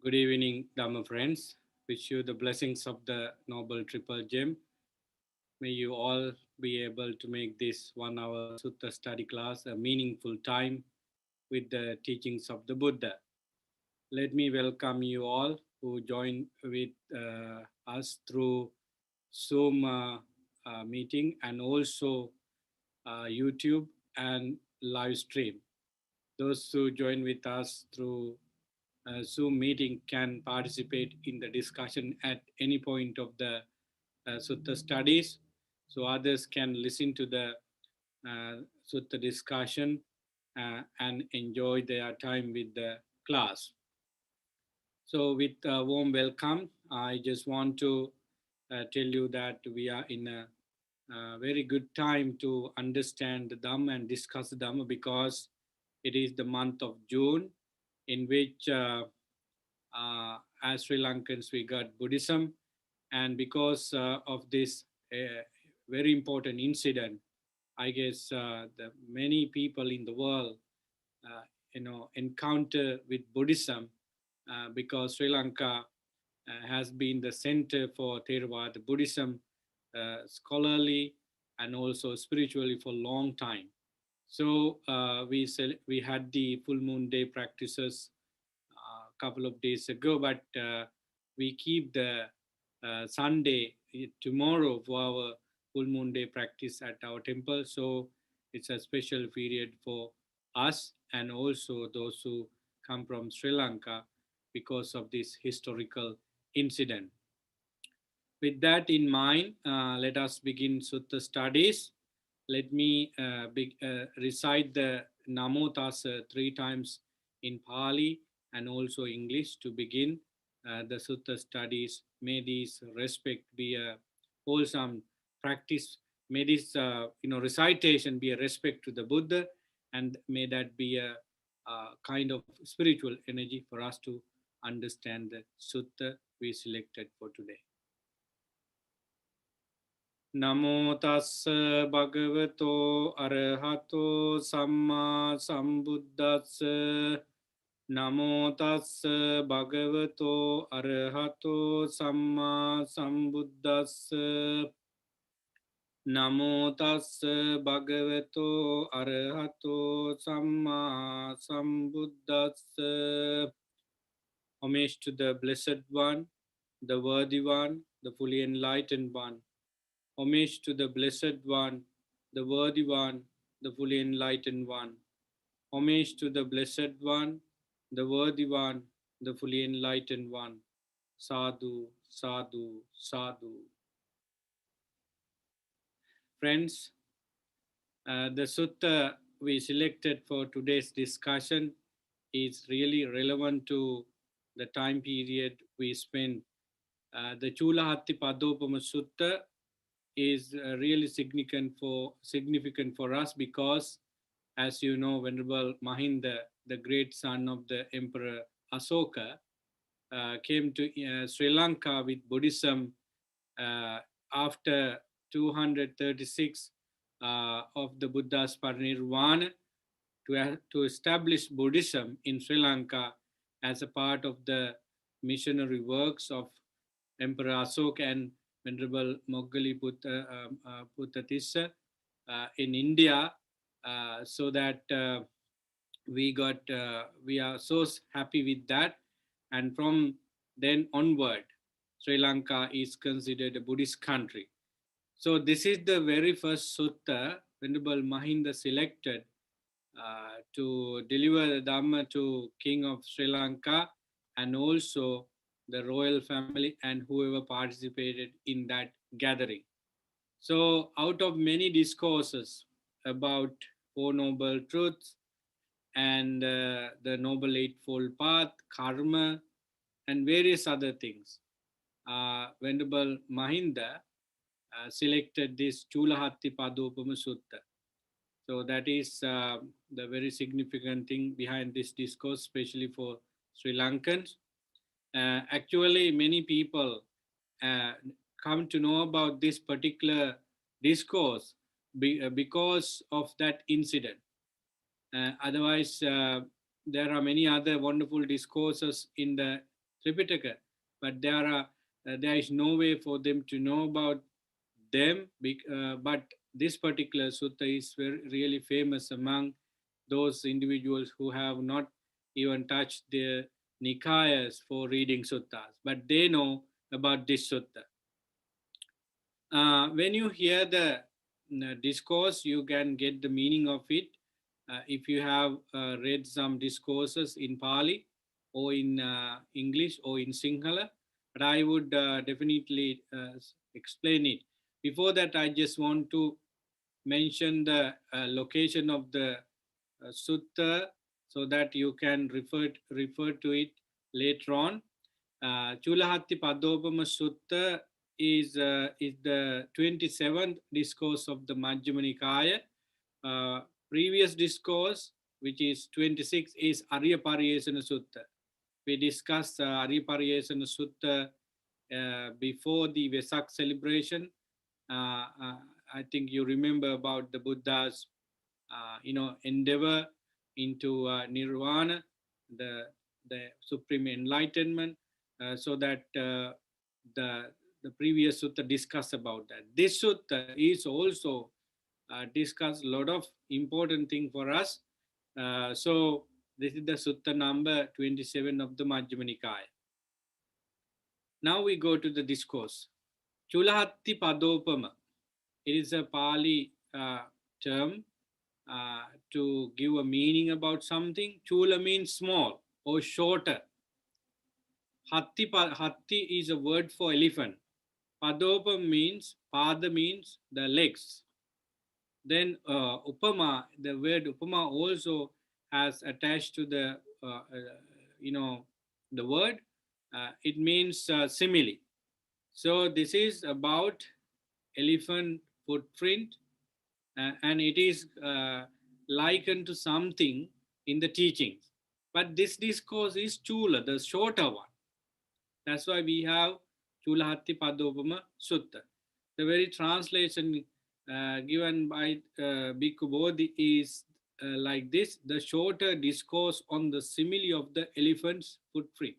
Good evening, Dhamma friends. Wish you the blessings of the Noble Triple Gem. May you all be able to make this 1 hour Sutta study class a meaningful time with the teachings of the Buddha. Let me welcome you all who join with us through Zoom meeting and also YouTube and live stream. Those who join with us through Zoom meeting can participate in the discussion at any point of the Sutta studies. So others can listen to the Sutta discussion and enjoy their time with the class. So with a warm welcome, I just want to tell you that we are in a very good time to understand the Dhamma and discuss the Dhamma because it is the month of June in which as Sri Lankans we got Buddhism, and because of this very important incident, I guess the many people in the world, encounter with Buddhism because Sri Lanka has been the center for Theravada Buddhism, scholarly and also spiritually for a long time. So we had the full moon day practices a couple of days ago, but we keep the Sunday tomorrow for our full moon day practice at our temple. So it's a special period for us and also those who come from Sri Lanka because of this historical incident. With that in mind, let us begin Sutta studies. Let me recite the Namo Tassa 3 times in Pali and also English to begin the Sutta studies. May this respect be a wholesome practice. May this recitation be a respect to the Buddha, and may that be a kind of spiritual energy for us to understand the Sutta we selected for today. Namo tassa bhagavato arahato samma sambuddhassa. Namo tassa bhagavato arahato samma sambuddhassa. Namo tassa bhagavato arahato samma sambuddhassa. Homage to the Blessed One, the Worthy One, the fully enlightened One. Homage to the Blessed One, the Worthy One, the fully enlightened One. Homage to the Blessed One, the Worthy One, the fully enlightened One. Sadhu, sadhu, sadhu. Friends, the sutta we selected for today's discussion is really relevant to the time period we spent. The Chula Hatti Padopama Sutta is really significant for us because, as you know, Venerable Mahinda, the great son of the Emperor Asoka, came to Sri Lanka with Buddhism after 236 of the Buddha's parinirvana to establish Buddhism in Sri Lanka as a part of the missionary works of Emperor Ashoka and Venerable Moggali Puttatissa in India, so that we are so happy with that, and from then onward, Sri Lanka is considered a Buddhist country. So this is the very first sutta Venerable Mahinda selected to deliver the Dhamma to King of Sri Lanka and also the royal family and whoever participated in that gathering. So out of many discourses about Four Noble Truths and the Noble Eightfold Path, Karma, and various other things, Venerable Mahinda selected this Chulahatti Padopama Sutta. So that is the very significant thing behind this discourse, especially for Sri Lankans. Actually, many people uh, come to know about this particular discourse because of that incident. Otherwise, there are many other wonderful discourses in the Tripitaka, but there is no way for them to know about them. But this particular sutta is really famous among those individuals who have not even touched their nikayas for reading suttas, but they know about this sutta. When you hear the discourse, you can get the meaning of it. If you have read some discourses in Pali or in English or in Sinhala, but I would definitely explain it. Before that, I just want to mention the location of the sutta so that you can refer to it later on. Chulahatti Padopama Sutta is the 27th discourse of the Majjhima Nikaya. Previous discourse, which is 26, is Arya Pariyesana Sutta. We discussed Arya Pariyesana Sutta before the Vesak celebration. I think you remember about the Buddha's, endeavor into nirvana, the the supreme enlightenment, so that the previous sutta discuss about that. This sutta is also discuss a lot of important thing for us. So this is the sutta number 27 of the Majjhima Nikaya. Now we go to the discourse. Chulahatti Padopama. It is a Pali term to give a meaning about something. Chula means small or shorter. Hatti is a word for elephant. Padopam means, pada means the legs. Then upama, the word upama also has attached to the, the word. It means simile. So this is about elephant footprint, and it is likened to something in the teachings. But this discourse is chula, the shorter one. That's why we have Chulahatti Padopama Sutta. The very translation given by Bhikkhu Bodhi is like this: the shorter discourse on the simile of the elephant's footprint.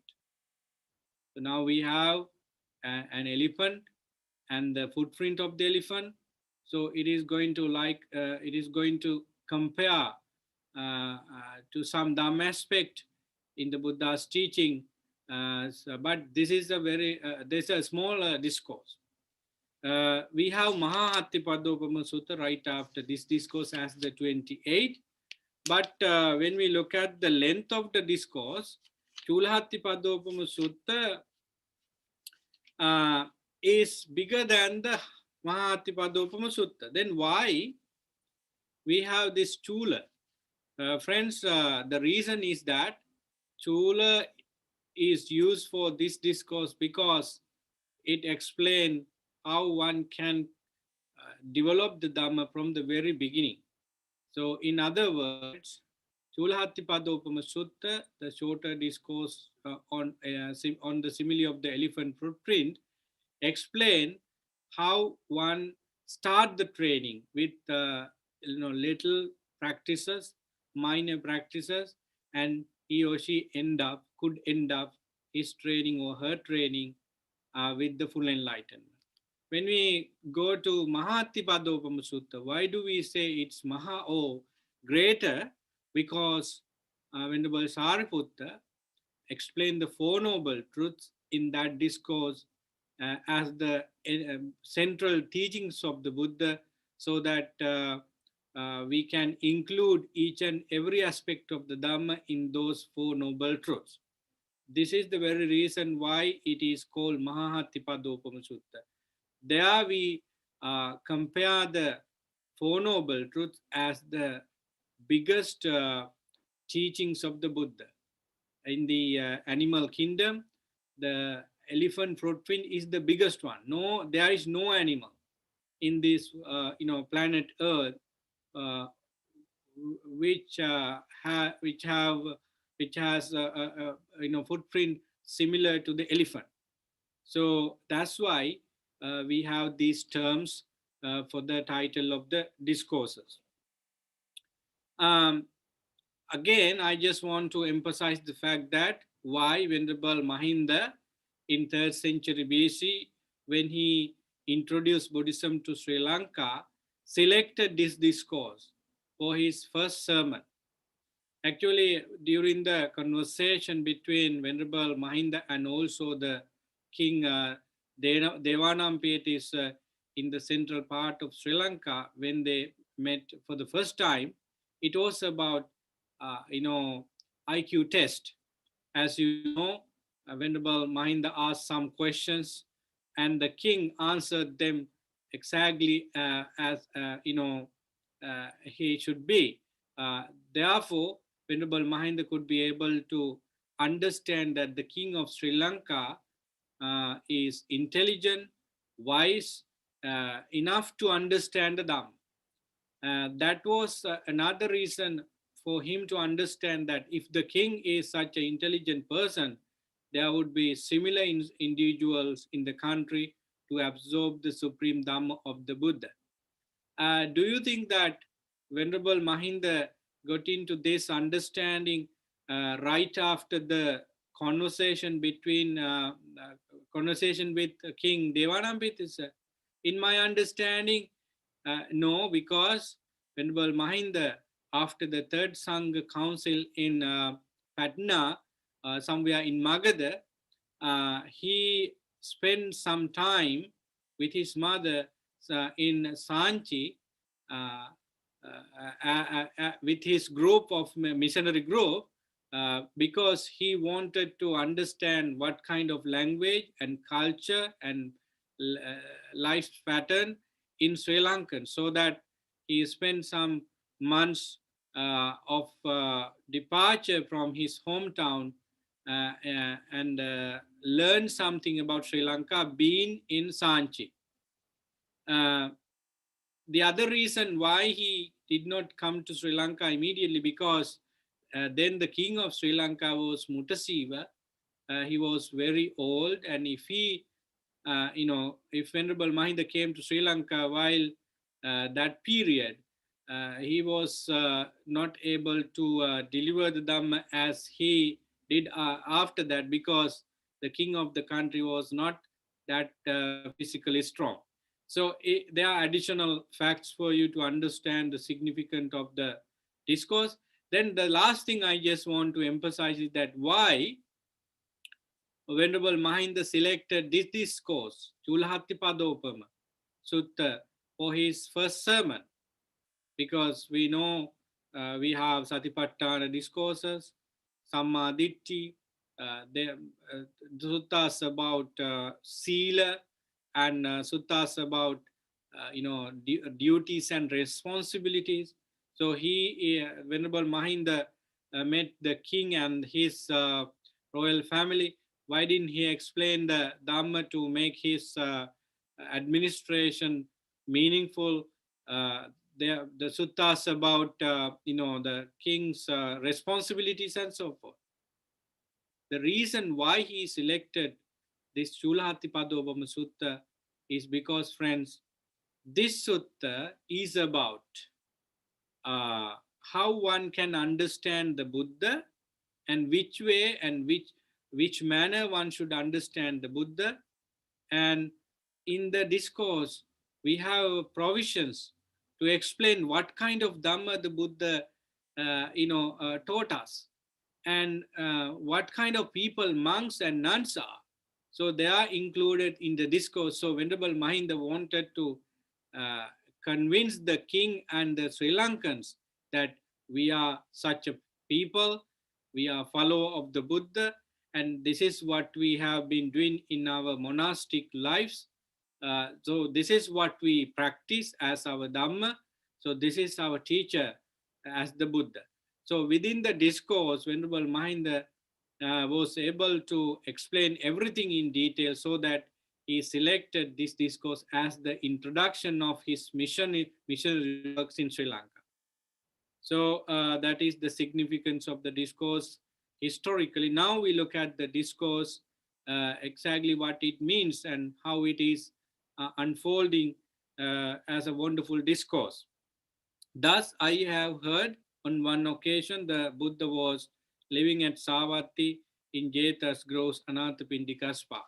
So now we have an elephant and the footprint of the elephant. So it is going to it is going to compare to some Dhamma aspect in the Buddha's teaching. But this is a very this is a small discourse. We have Mahahatti Padopama Sutta right after this discourse as the 28. But when we look at the length of the discourse, Chulahatti Padopama Sutta is bigger than the Mahahatti Padopama Sutta. Then why we have this Chula? Friends, the reason is that Chula is used for this discourse because it explains how one can develop the Dhamma from the very beginning. So, in other words, Chulahatti Padopama Sutta, the shorter discourse on the simile of the elephant footprint, explain how one start the training with little practices, minor practices, and he or she could end up his training or her training with the full enlightenment. When we go to Mahatti Padopama Sutta, why do we say it's Maha or greater? Because Venerable Sariputta explained the Four Noble Truths in that discourse as the central teachings of the Buddha, so that we can include each and every aspect of the Dhamma in those Four Noble Truths. This is the very reason why it is called Mahahatti Padopama Sutta. There we compare the Four Noble Truths as the biggest teachings of the Buddha. In the animal kingdom, the elephant footprint is the biggest one. No, there is no animal in this planet Earth which has footprint similar to the elephant. So that's why we have these terms for the title of the discourses. Um, Again, I just want to emphasize the fact that why Venerable Mahinda in 3rd century BC, when he introduced Buddhism to Sri Lanka, selected this discourse for his first sermon. Actually, during the conversation between Venerable Mahinda and also the King Devanampiyat is in the central part of Sri Lanka, when they met for the first time, it was about, IQ test. As you know, Venerable Mahinda asked some questions, and the king answered them exactly as he should be. Therefore, Venerable Mahinda could be able to understand that the king of Sri Lanka is intelligent, wise, enough to understand the Dhamma. That was another reason for him to understand that if the king is such an intelligent person, there would be similar individuals in the country to absorb the supreme Dhamma of the Buddha. Do you think that Venerable Mahinda got into this understanding right after the conversation between conversation with King Devanambit? In my understanding, no, because Venerable Mahinda, after the third Sangha Council in Patna, somewhere in Magadha, he spent some time with his mother in Sanchi uh, with his group of missionary group because he wanted to understand what kind of language and culture and uh, life pattern in Sri Lankan, so that he spent some months of departure from his hometown and learn something about Sri Lanka being in Sanchi. Uh, the other reason why he did not come to Sri Lanka immediately, because then the king of Sri Lanka was Mutasiva. He was very old, and if Venerable Mahinda came to Sri Lanka while that period, he was not able to deliver the Dhamma as he did after that, because the king of the country was not that physically strong. So there are additional facts for you to understand the significance of the discourse. Then the last thing I just want to emphasize is that why Venerable Mahinda selected this discourse, Chulahattipadopama Sutta, for his first sermon, because we know we have Satipatthana discourses, Samma Ditti, the suttas about Sila, and suttas about duties and responsibilities. So Venerable Mahinda met the king and his royal family. Why didn't he explain the Dhamma to make his administration meaningful? Uh, the suttas about the king's responsibilities and so forth. The reason why he selected this Chulahatipadobama Sutta is because, friends, this sutta is about how one can understand the Buddha, and which way and which manner one should understand the Buddha. And in the discourse, we have provisions to explain what kind of Dhamma the Buddha, taught us, and what kind of people monks and nuns are. So they are included in the discourse. So Venerable Mahinda wanted to uh, convince the king and the Sri Lankans that we are such a people, we are follower of the Buddha, and this is what we have been doing in our monastic lives. So this is what we practice as our Dhamma. So this is our teacher as the Buddha. So within the discourse, Venerable Mahinda was able to explain everything in detail, so that he selected this discourse as the introduction of his missionary works in Sri Lanka. So that is the significance of the discourse historically. Now we look at the discourse, exactly what it means and how it is unfolding as a wonderful discourse. Thus, I have heard on one occasion the Buddha was living at Savatthi in Jetas grows Anathapindikaspa.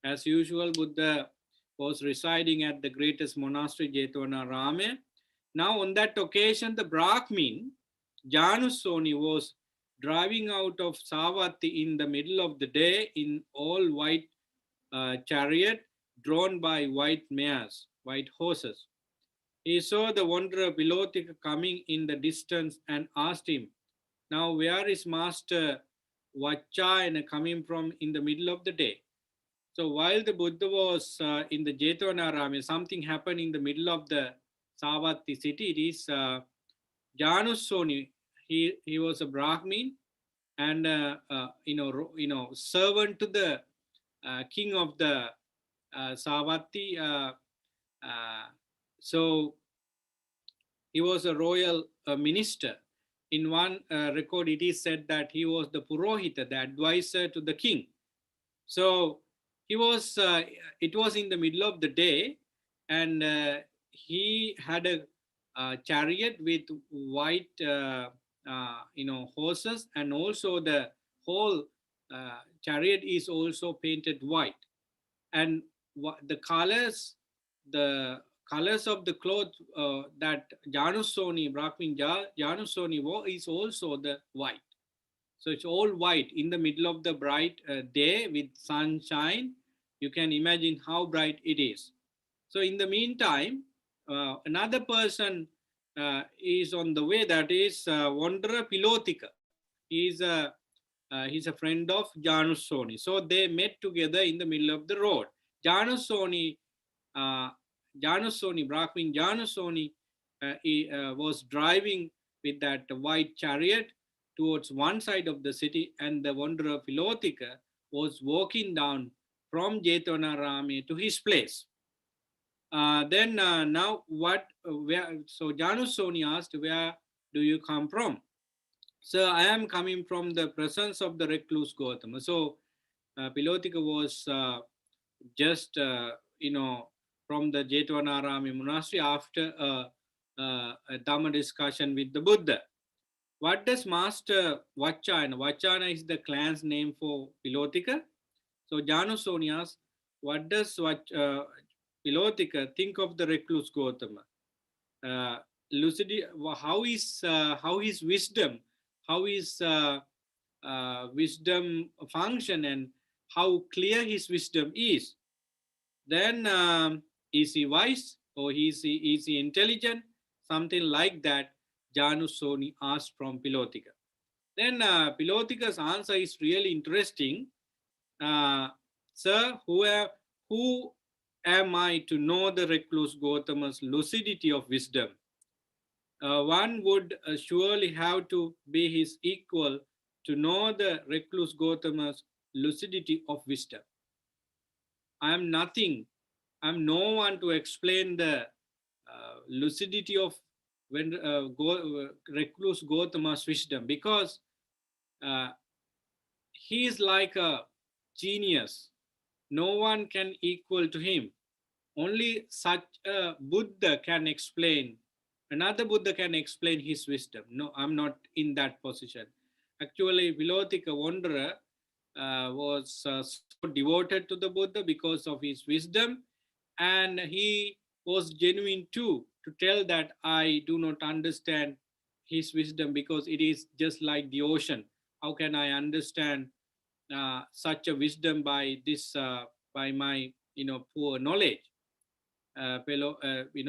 As usual, Buddha was residing at the greatest monastery, Jetvanarame. Now, on that occasion, the Brahmin, Janusoni, was driving out of Savatthi in the middle of the day in all white chariot drawn by white mares, white horses. He saw the wanderer Pilotika coming in the distance and asked him, "Now, where is Master Vachayana coming from in the middle of the day?" So while the Buddha was in the Jetvanarami, something happened in the middle of the Savatthi city. It is Janusoni. He was a Brahmin and servant to the king of the Savatthi. So he was a royal minister. In one record, it is said that he was the Purohita, the advisor to the king. So he was. It was in the middle of the day, and he had a chariot with white, horses, and also the whole chariot is also painted white. And the colors of the cloth that Janusoni, Brahmin Janusoni wore is also the white. So it's all white in the middle of the bright day with sunshine. You can imagine how bright it is. So in the meantime, another person is on the way. That is Wanderer Pilotika. He's a friend of Janusoni. So they met together in the middle of the road. Janusoni, uh, Brahmin Janusoni, he was driving with that white chariot towards one side of the city, and the wanderer Philotika was walking down from Jetvanarame to his place. Then now what? Where? So Janusoni asked, "Where do you come from?" "So I am coming from the presence of the recluse Gautama." So Pilotika was just from the Jetvanarami monastery after a Dhamma discussion with the Buddha. "What does Master Vachayana?" Vachayana is the clan's name for Pilotika. So Janusoni asks, "What does Pilotika think of the recluse Gautama? Lucidity, how his wisdom, how his wisdom function, and how clear his wisdom is. Then is he wise, or is he intelligent?" Something like that Janusoni asked from Pilotika. Then Pilotika's answer is really interesting. "Sir, who am I to know the recluse Gautama's lucidity of wisdom? One would surely have to be his equal to know the recluse Gautama's lucidity of wisdom. I am nothing. I am no one to explain the lucidity of when recluse Gautama's wisdom, because uh, he is like a genius. No one can equal to him. Only such a Buddha can explain, another Buddha can explain his wisdom. No, I'm not in that position." Actually, Vilotika Wanderer was so devoted to the Buddha because of his wisdom, and he was genuine too to tell that I do not understand his wisdom because it is just like the ocean. How can I understand such a wisdom by my poor knowledge?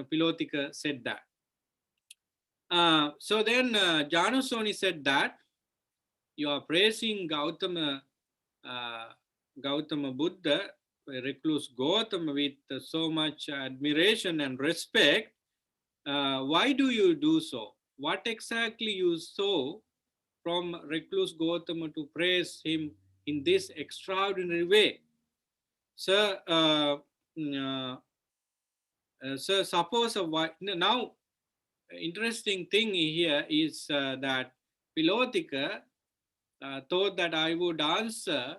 Pilotika said that. So then Janusoni said that you are praising Gautama Buddha, recluse Gautama, with so much admiration and respect. Why do you do so? What exactly you saw from recluse Gautama to praise him in this extraordinary way? Sir, so suppose now interesting thing here is that Pilotika thought that I would answer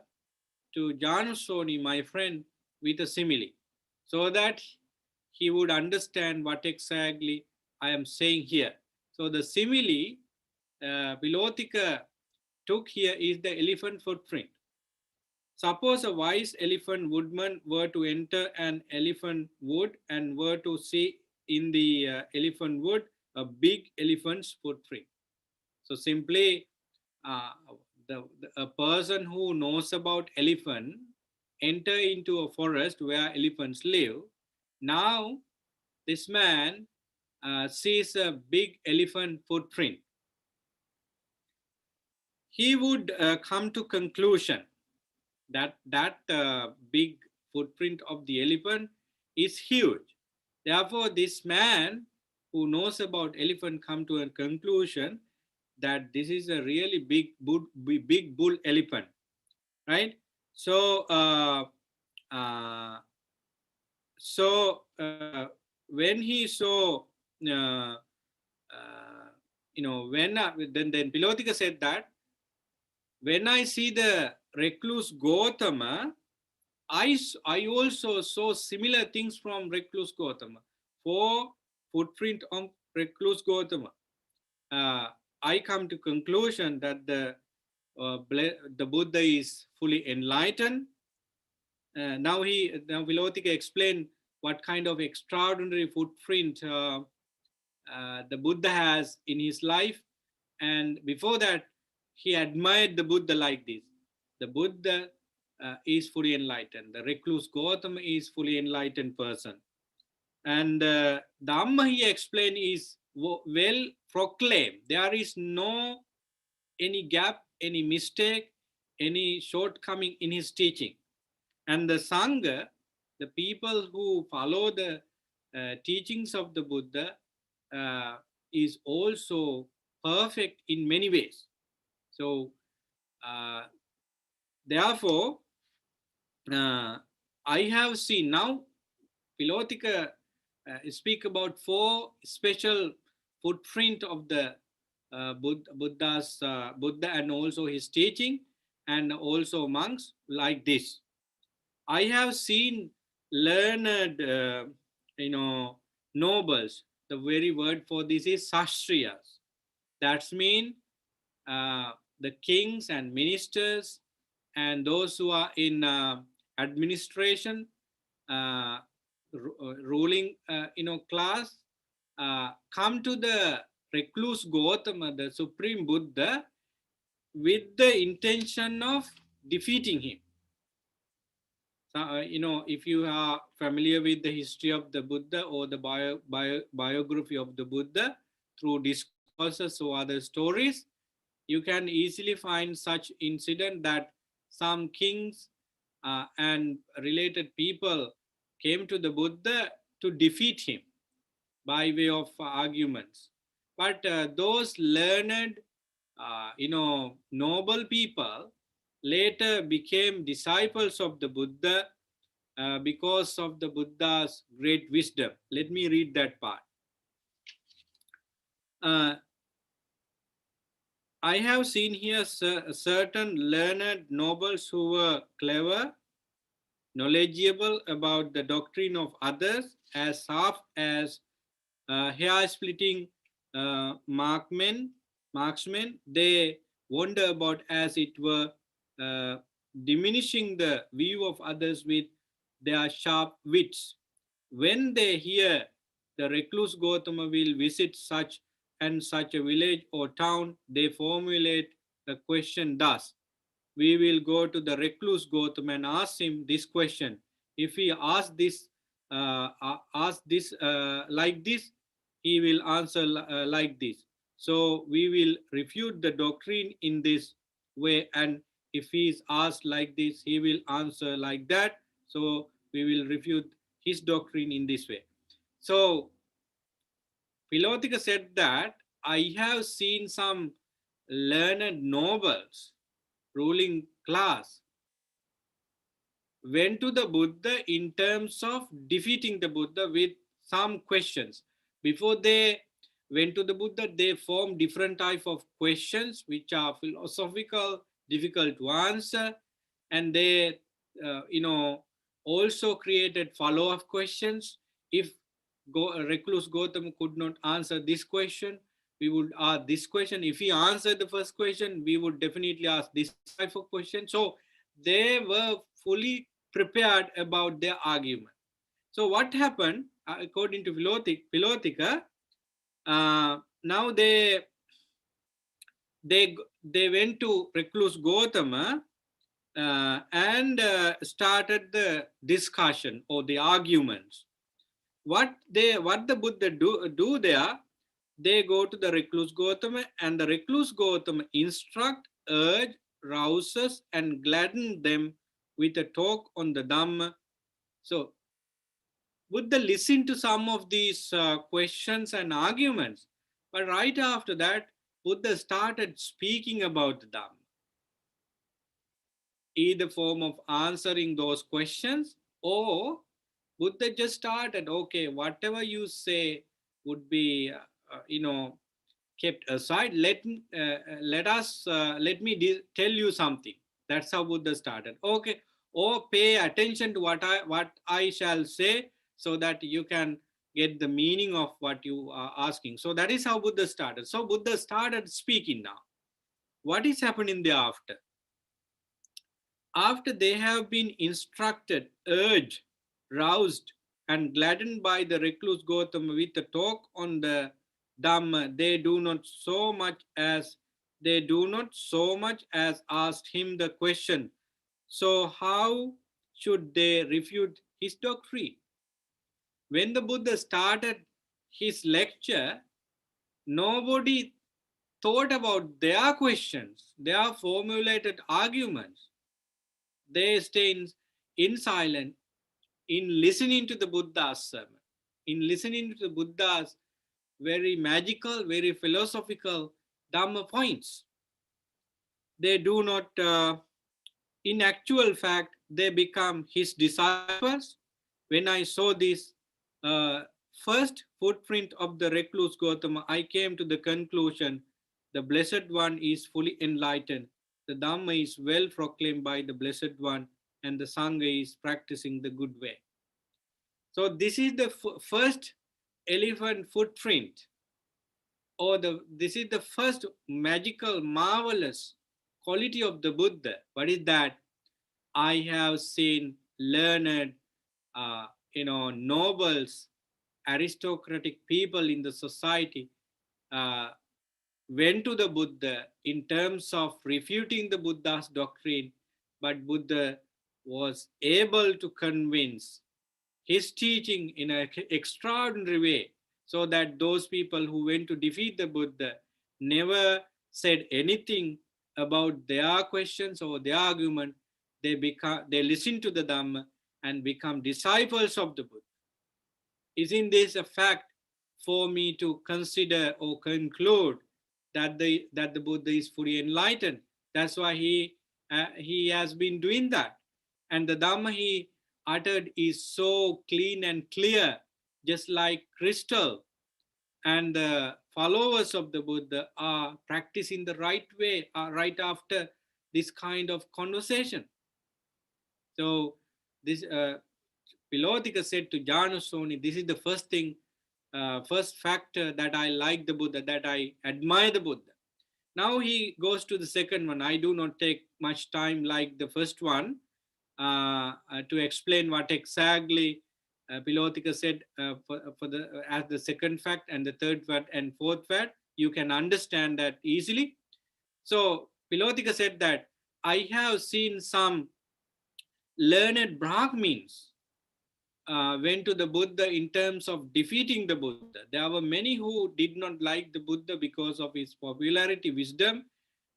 to Janusoni, my friend, with a simile, so that he would understand what exactly I am saying here. So the simile Pilotika took here is the elephant footprint. Suppose a wise elephant woodman were to enter an elephant wood and were to see in the elephant wood a big elephant's footprint. So simply, uh, a person who knows about elephant enter into a forest where elephants live. Now this man sees a big elephant footprint. He would come to conclusion that big footprint of the elephant is huge. Therefore, this man who knows about elephant come to a conclusion that this is a really big bull elephant, right? So, uh, when he saw, uh, when then Pilotika said that when I see the recluse Gautama, I also saw similar things from recluse Gautama. For footprint on recluse Gautama, uh, I come to conclusion that the Buddha is fully enlightened. Now Vilotika explained what kind of extraordinary footprint the Buddha has in his life, and before that, he admired the Buddha like this. The Buddha is fully enlightened. The recluse Gautama is fully enlightened person. And Dhamma he explained is well proclaimed. There is no any gap, any mistake, any shortcoming in his teaching. And the Sangha, the people who follow the teachings of the Buddha, uh, is also perfect in many ways. So, uh, therefore, I have seen now Pilotika speak about four special footprint of the Buddha and also his teaching and also monks like this. I have seen learned, nobles. The very word for this is sastriyas. That's mean the kings and ministers and those who are in administration, uh, ruling, class, come to the recluse Gautama, the supreme Buddha, with the intention of defeating him. So, if you are familiar with the history of the Buddha or the biography of the Buddha through discourses or other stories, you can easily find such incident that some kings and related people came to the Buddha to defeat him by way of arguments. But those learned, noble people later became disciples of the Buddha because of the Buddha's great wisdom. Let me read that part. Uh, I have seen here certain learned nobles who were clever, knowledgeable about the doctrine of others, as half as hair splitting marksmen. They wander about as it were, uh, diminishing the view of others with their sharp wits. When they hear the recluse Gautama will visit such and such a village or town, they formulate a question thus: we will go to the recluse Gautama and ask him this question. If he asks this like this, he will answer like this. So we will refute the doctrine in this way, and if he is asked like this, he will answer like that. So we will refute his doctrine in this way. So Pilotika said that I have seen some learned nobles, ruling class, went to the Buddha in terms of defeating the Buddha with some questions. Before they went to the Buddha, they formed different type of questions which are philosophical, difficult to answer, and they, also created follow-up questions. If recluse Gautam could not answer this question, we would ask this question. If he answered the first question, we would definitely ask this type of question. So they were fully prepared about their argument. So what happened, according to Philotica, now they went to recluse Gautama and started the discussion or the arguments. What the Buddha do there, they go to the recluse Gautama, and the recluse Gautama instruct, urge, rouses, and gladden them with a talk on the Dhamma. So Buddha listened to some of these questions and arguments, but right after that, Buddha started speaking about the Dhamma, either form of answering those questions, or Buddha just started, okay, whatever you say would be, kept aside. Let me tell you something. That's how Buddha started. Okay, or pay attention to what I shall say, so that you can get the meaning of what you are asking. So that is how Buddha started. So Buddha started speaking now. What is happening thereafter? After they have been instructed, urged, roused, and gladdened by the recluse Gautama with a talk on the Dhamma, they do not so much as asked him the question, so how should they refute his doctrine? When the Buddha started his lecture, nobody thought about their questions, their formulated arguments. They stay in silence, in listening to the Buddha's sermon, in listening to the Buddha's very magical, very philosophical Dhamma points. They do not, in actual fact, they become his disciples. When I saw this uh, first footprint of the recluse Gautama, I came to the conclusion the Blessed One is fully enlightened. The Dhamma is well proclaimed by the Blessed One, and the Sangha is practicing the good way. So this is the first elephant footprint, or this is the first magical, marvelous quality of the Buddha. What is that? I have seen learned, nobles, aristocratic people in the society uh, went to the Buddha in terms of refuting the Buddha's doctrine, but Buddha was able to convince his teaching in an extraordinary way, so that those people who went to defeat the Buddha never said anything about their questions or their argument. They listen to the Dhamma and become disciples of the Buddha. Isn't this a fact for me to consider or conclude that the Buddha is fully enlightened? That's why he has been doing that, and the Dhamma he uttered is so clean and clear, just like crystal. And the followers of the Buddha are practicing the right way right after this kind of conversation. So this Pilotika said to Janusoni, this is the first thing, first factor that I like the Buddha, that I admire the Buddha. Now he goes to the second one. I do not take much time like the first one to explain what exactly Pilotika said as the second fact and the third fact and fourth fact. You can understand that easily. So Pilotika said that I have seen some learned Brahmins went to the Buddha in terms of defeating the Buddha. There were many who did not like the Buddha because of his popularity, wisdom,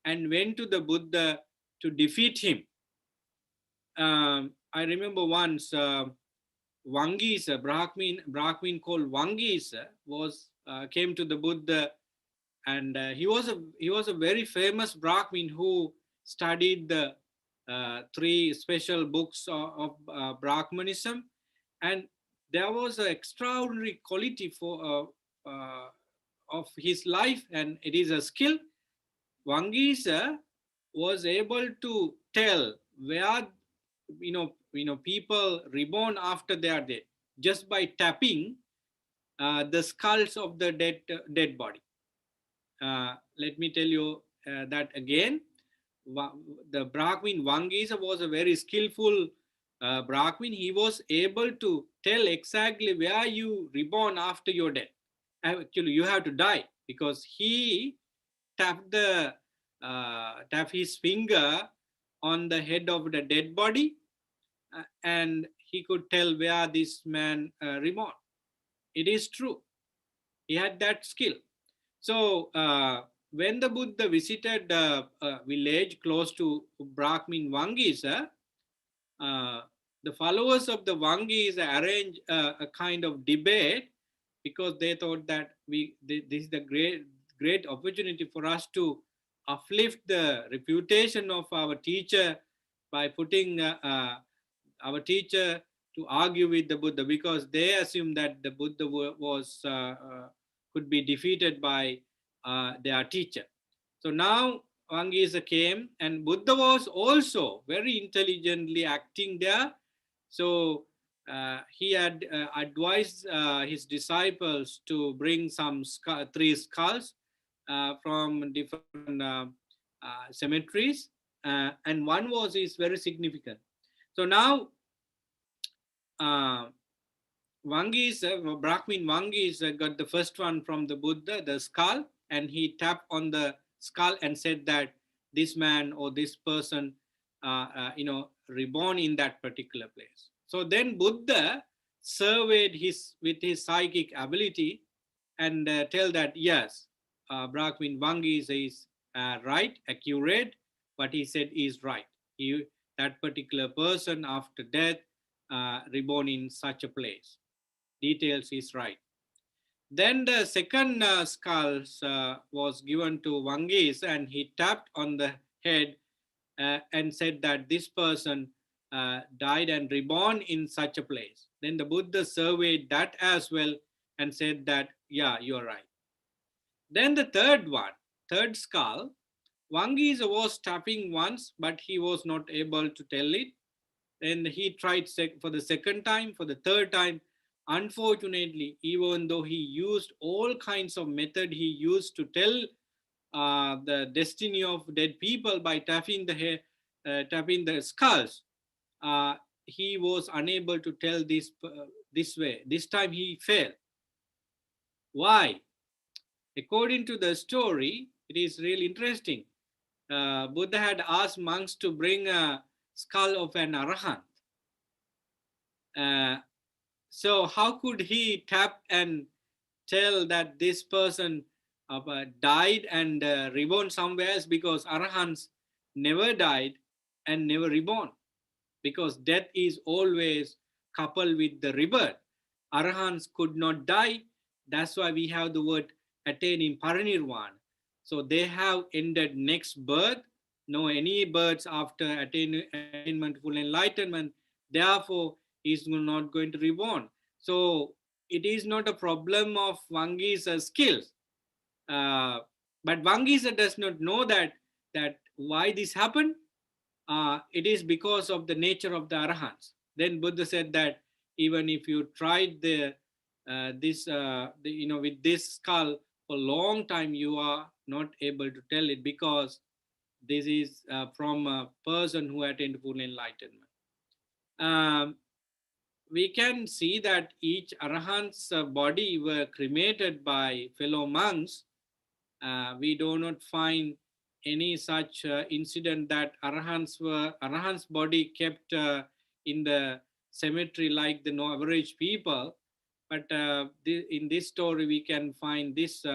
and went to the Buddha to defeat him. I remember once Wangisa, Brahmin called Wangisa, came to the Buddha, and he was a very famous Brahmin who studied the three special books of Brahmanism, and there was an extraordinary quality of his life, and it is a skill. Wangisa was able to tell where people reborn after their death just by tapping the skulls of the dead body. Let me tell you that again. the Brahmin Wangisa was a very skillful Brahmin. He was able to tell exactly where you reborn after your death. Actually, you have to die because he tapped his finger on the head of the dead body, and he could tell where this man reborn. It is true. He had that skill. So when the Buddha visited a village close to Brahmin Wangisa, uh, the followers of the Wangis arranged a kind of debate because they thought that this is the great opportunity for us to uplift the reputation of our teacher by putting our teacher to argue with the Buddha, because they assumed that the Buddha was could be defeated by their teacher. So now Wangisa came, and Buddha was also very intelligently acting there. So he had advised his disciples to bring some three skulls from different cemeteries, and one was is very significant. So now uh, Brahmin Vangis got the first one from the Buddha, the skull, and he tapped on the skull and said that this man or this person, reborn in that particular place. So then Buddha surveyed his with his psychic ability and tell that yes, Brahmin Vangis is right, accurate. What he said is right. That particular person after death reborn in such a place. Details is right. Then the second skull was given to Wangis, and he tapped on the head and said that this person died and reborn in such a place. Then the Buddha surveyed that as well and said that, yeah, you're right. Then the third one, third skull, Wangis was tapping once, but he was not able to tell it. And he tried for the second time, for the third time. Unfortunately, even though he used all kinds of method he used to tell the destiny of dead people by tapping the hair, tapping the skulls, uh, he was unable to tell this way. This time he failed. Why? According to the story, it is really interesting. Buddha had asked monks to bring a skull of an arahant. Uh, So how could he tap and tell that this person died and reborn somewhere else? Because arahants never died and never reborn, because death is always coupled with the rebirth. Arahants could not die. That's why we have the word attaining parinirvana. So they have ended next birth, no any births after attainment full enlightenment. Therefore, he's not going to reborn. So it is not a problem of Vangi's skills. Uh, but Vangisa does not know that why this happened. It is because of the nature of the arahants. Then Buddha said that even if you tried with this skull for a long time, you are not able to tell it, because this is from a person who attained full enlightenment. Um, we can see that each arahant's body were cremated by fellow monks. We do not find any such incident that arahant's body kept in the cemetery like the no average people. But in this story, we can find this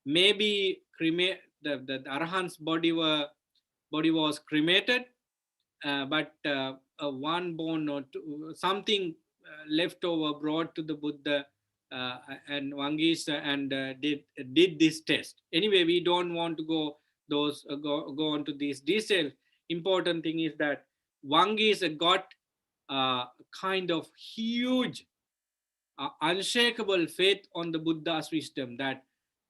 maybe the arahant's body was cremated, but one bone or something left over brought to the Buddha and Wangis and did this test. Anyway, we don't want to go on to these details. Important thing is that Wangis got kind of huge, unshakable faith on the Buddha's wisdom, that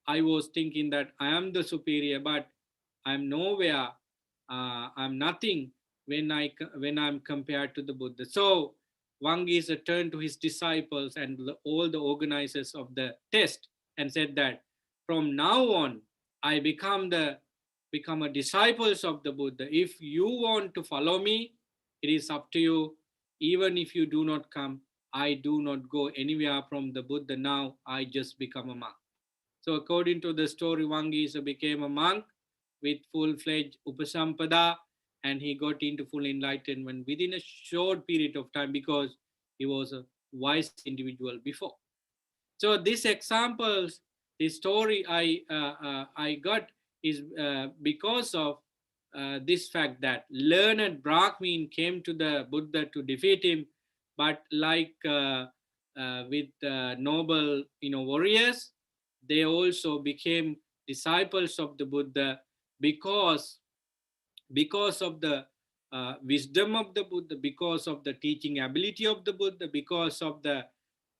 I was thinking that I am the superior, but I'm nowhere, I'm nothing when I'm compared to the Buddha. So Wangisa turned to his disciples and all the organizers of the test and said that from now on, I become the become a disciples of the Buddha. If you want to follow me, it is up to you. Even if you do not come, I do not go anywhere from the Buddha now. I just become a monk. So according to the story, Wangisa became a monk with full-fledged upasampada, and he got into full enlightenment within a short period of time because he was a wise individual before. So these examples, the story I got is because of this fact that learned Brahmin came to the Buddha to defeat him, but like with noble warriors, they also became disciples of the Buddha because of the wisdom of the Buddha, because of the teaching ability of the Buddha, because of the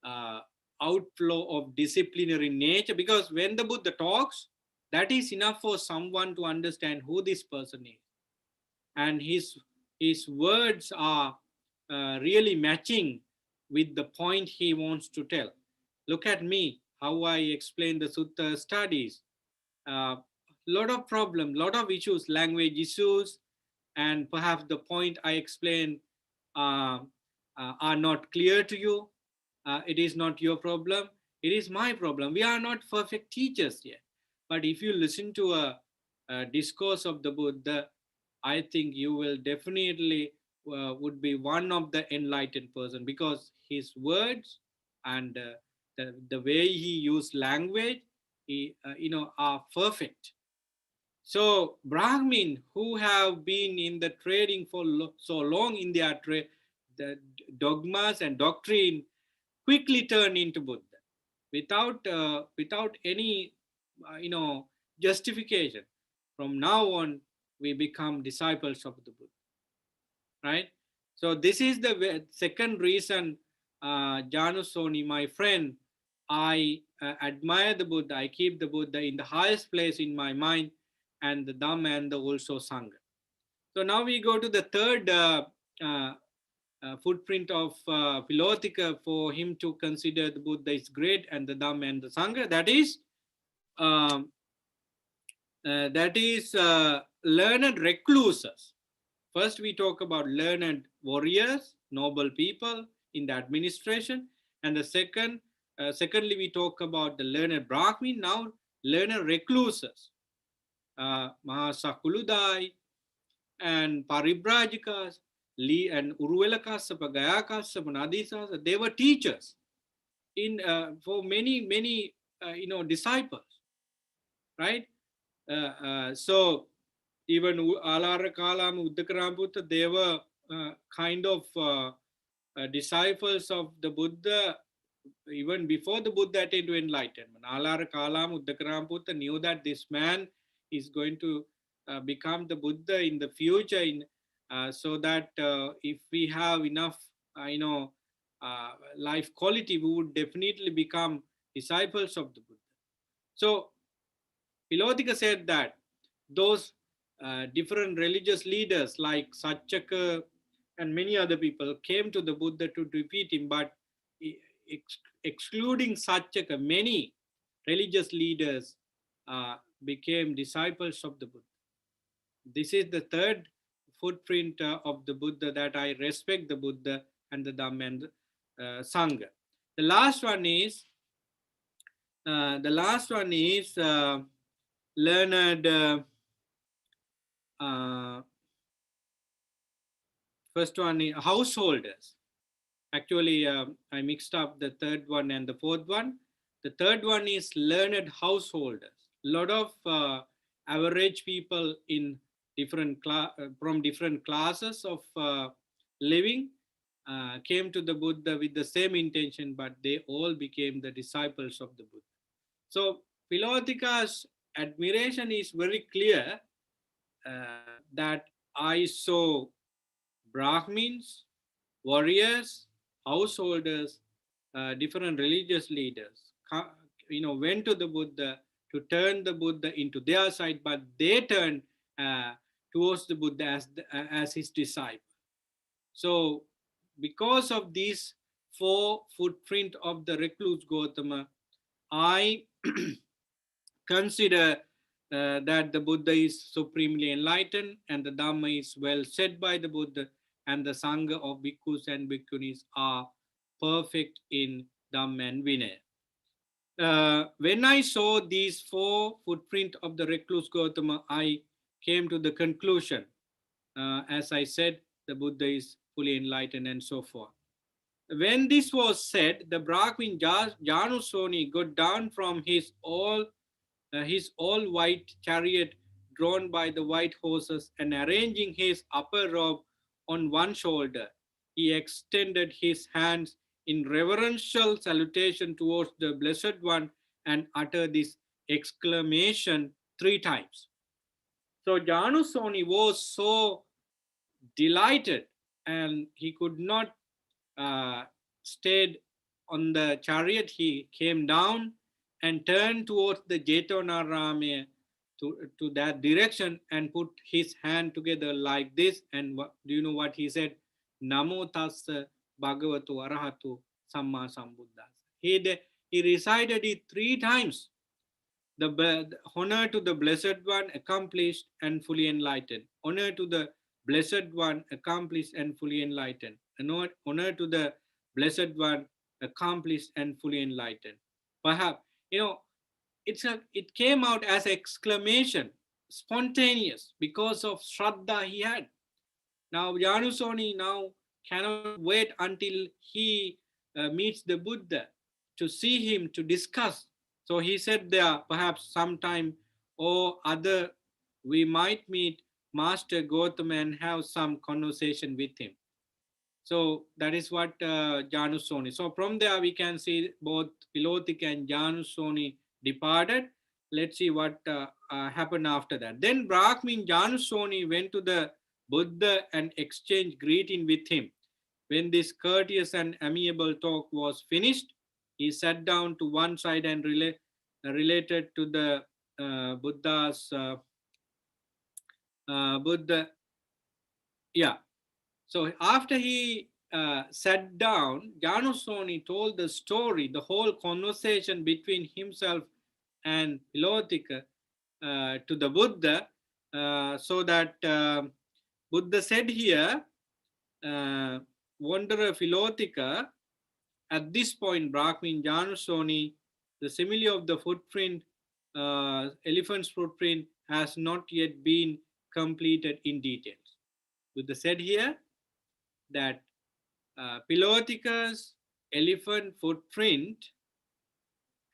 uh, outflow of disciplinary nature. Because when the Buddha talks, that is enough for someone to understand who this person is, and his words are really matching with the point he wants to tell. Look at me, how I explain the Sutta studies. Lot of problem, lot of issues, language issues, and perhaps the point I explain uh, are not clear to you. It is not your problem. It is my problem. We are not perfect teachers yet. But if you listen to a discourse of the Buddha, I think you will definitely would be one of the enlightened person because his words and the way he used language, are perfect. So Brahmin who have been in the trading for so long in their the dogmas and doctrine quickly turn into Buddha without any justification. From now on, we become disciples of the Buddha, right? So this is the second reason, Janusoni, my friend, I admire the Buddha. I keep the Buddha in the highest place in my mind, and the Dhamma and the also Sangha. So now we go to the third uh, footprint of Philotika for him to consider the Buddha is great and the Dhamma and the Sangha. Um, that is learned recluses. First, we talk about learned warriors, noble people in the administration, and secondly, we talk about the learned Brahmin. Now, learned recluses, Mahasakuludai and Paribrajakas, Li and Urvelakasapa, Gayakasapa, Nadisasa. They were teachers in for many disciples, right? So even Alara Kalam, Uddakaramputra, they were kind of disciples of the Buddha even before the Buddha attained to enlightenment. Alara Kalam, Uddakaramputra knew that this man is going to become the Buddha in the future, so that if we have enough, life quality, we would definitely become disciples of the Buddha. So Philotika said that those different religious leaders like Satchaka and many other people came to the Buddha to defeat him, but excluding Satchaka, many religious leaders became disciples of the Buddha. This is the third footprint of the Buddha, that I respect the Buddha and the Dhamma and the Sangha. The last one is learned. Uh, First one is householders. Actually, I mixed up the third one and the fourth one. The third one is learned householders. A lot of average people in from different classes of living came to the Buddha with the same intention, but they all became the disciples of the Buddha. So Philotika's admiration is very clear, that I saw Brahmins, warriors, householders, different religious leaders, went to the Buddha to turn the Buddha into their side, but they turned towards the Buddha as his disciple. So, because of these four footprint of the recluse Gautama, I consider that the Buddha is supremely enlightened and the Dhamma is well said by the Buddha, and the Sangha of bhikkhus and bhikkhunis are perfect in Dhamma and Vinaya. When I saw these four footprints of the recluse Gautama, I came to the conclusion, as I said, the Buddha is fully enlightened and so forth. When this was said, the Brahmin Janusoni got down from his all white chariot drawn by the white horses, and arranging his upper robe on one shoulder, he extended his hands in reverential salutation towards the Blessed One and uttered this exclamation 3 times. So Janusoni was so delighted and he could not uh, stayed on the chariot. He came down and turned towards the Jetonarame to that direction and put his hand together like this. And do you know what he said? Namo tassa bhagavato arahato samma sambuddhasa. He recited it 3 times. The honor to the Blessed One, accomplished and fully enlightened. Honor to the Blessed One, accomplished and fully enlightened. Honor to the Blessed One, accomplished and fully enlightened. Perhaps, it came out as exclamation, spontaneous, because of Shraddha he had. Now, Janusoni now cannot wait until he meets the Buddha to see him, to discuss. So he said there, perhaps sometime or other, we might meet Master Gautama and have some conversation with him. So that is what Janusoni. So from there we can see both Pilotika and Janusoni departed. Let's see what happened after that. Then Brahmin Janusoni went to the Buddha and exchanged greeting with him. When this courteous and amiable talk was finished, he sat down to one side and related to the Buddha's Buddha. Yeah. So after he sat down, Janusoni told the story, the whole conversation between himself and Pilotika to the Buddha, so that Buddha said here, Wanderer Philotika, at this point, Brahmin Janusoni, the simile of the footprint, elephant's footprint, has not yet been completed in details. Buddha said here that Pilotika's elephant footprint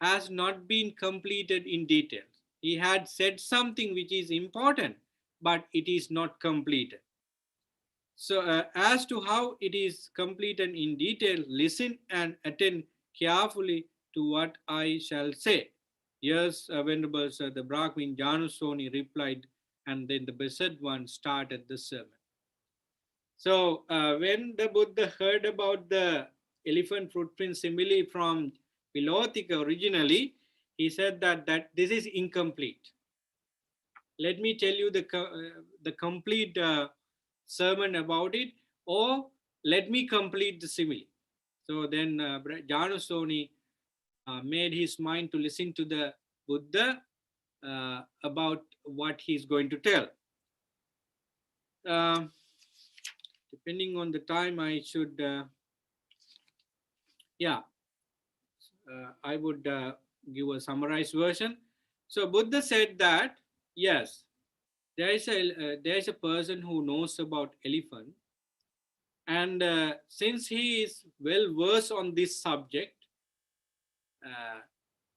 has not been completed in detail. He had said something which is important, but it is not completed. So, as to how it is completed in detail, listen and attend carefully to what I shall say. Yes, Venerable Sir, the Brahmin Janusoni replied, and then the Blessed One started the sermon. So, when the Buddha heard about the elephant footprint simile from Pilotika originally, he said that this is incomplete. Let me tell you the complete sermon about it, or let me complete the simile. So then Janusoni made his mind to listen to the Buddha about what he's going to tell. Depending on the time, I should, I would give a summarized version. So Buddha said that, yes, there is a person who knows about elephant, and since he is well versed on this subject,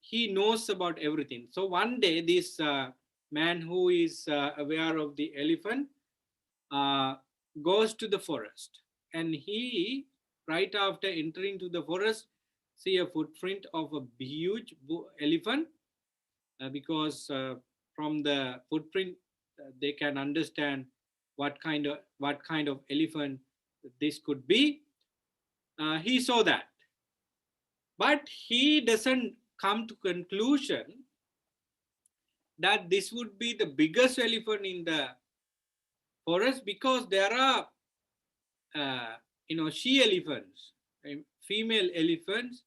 he knows about everything. So one day, this man who is aware of the elephant goes to the forest, and he, right after entering to the forest, see a footprint of a huge elephant, because from the footprint they can understand what kind of elephant this could be. He saw that, but he doesn't come to conclusion that this would be the biggest elephant in the forest, because there are she elephants, female elephants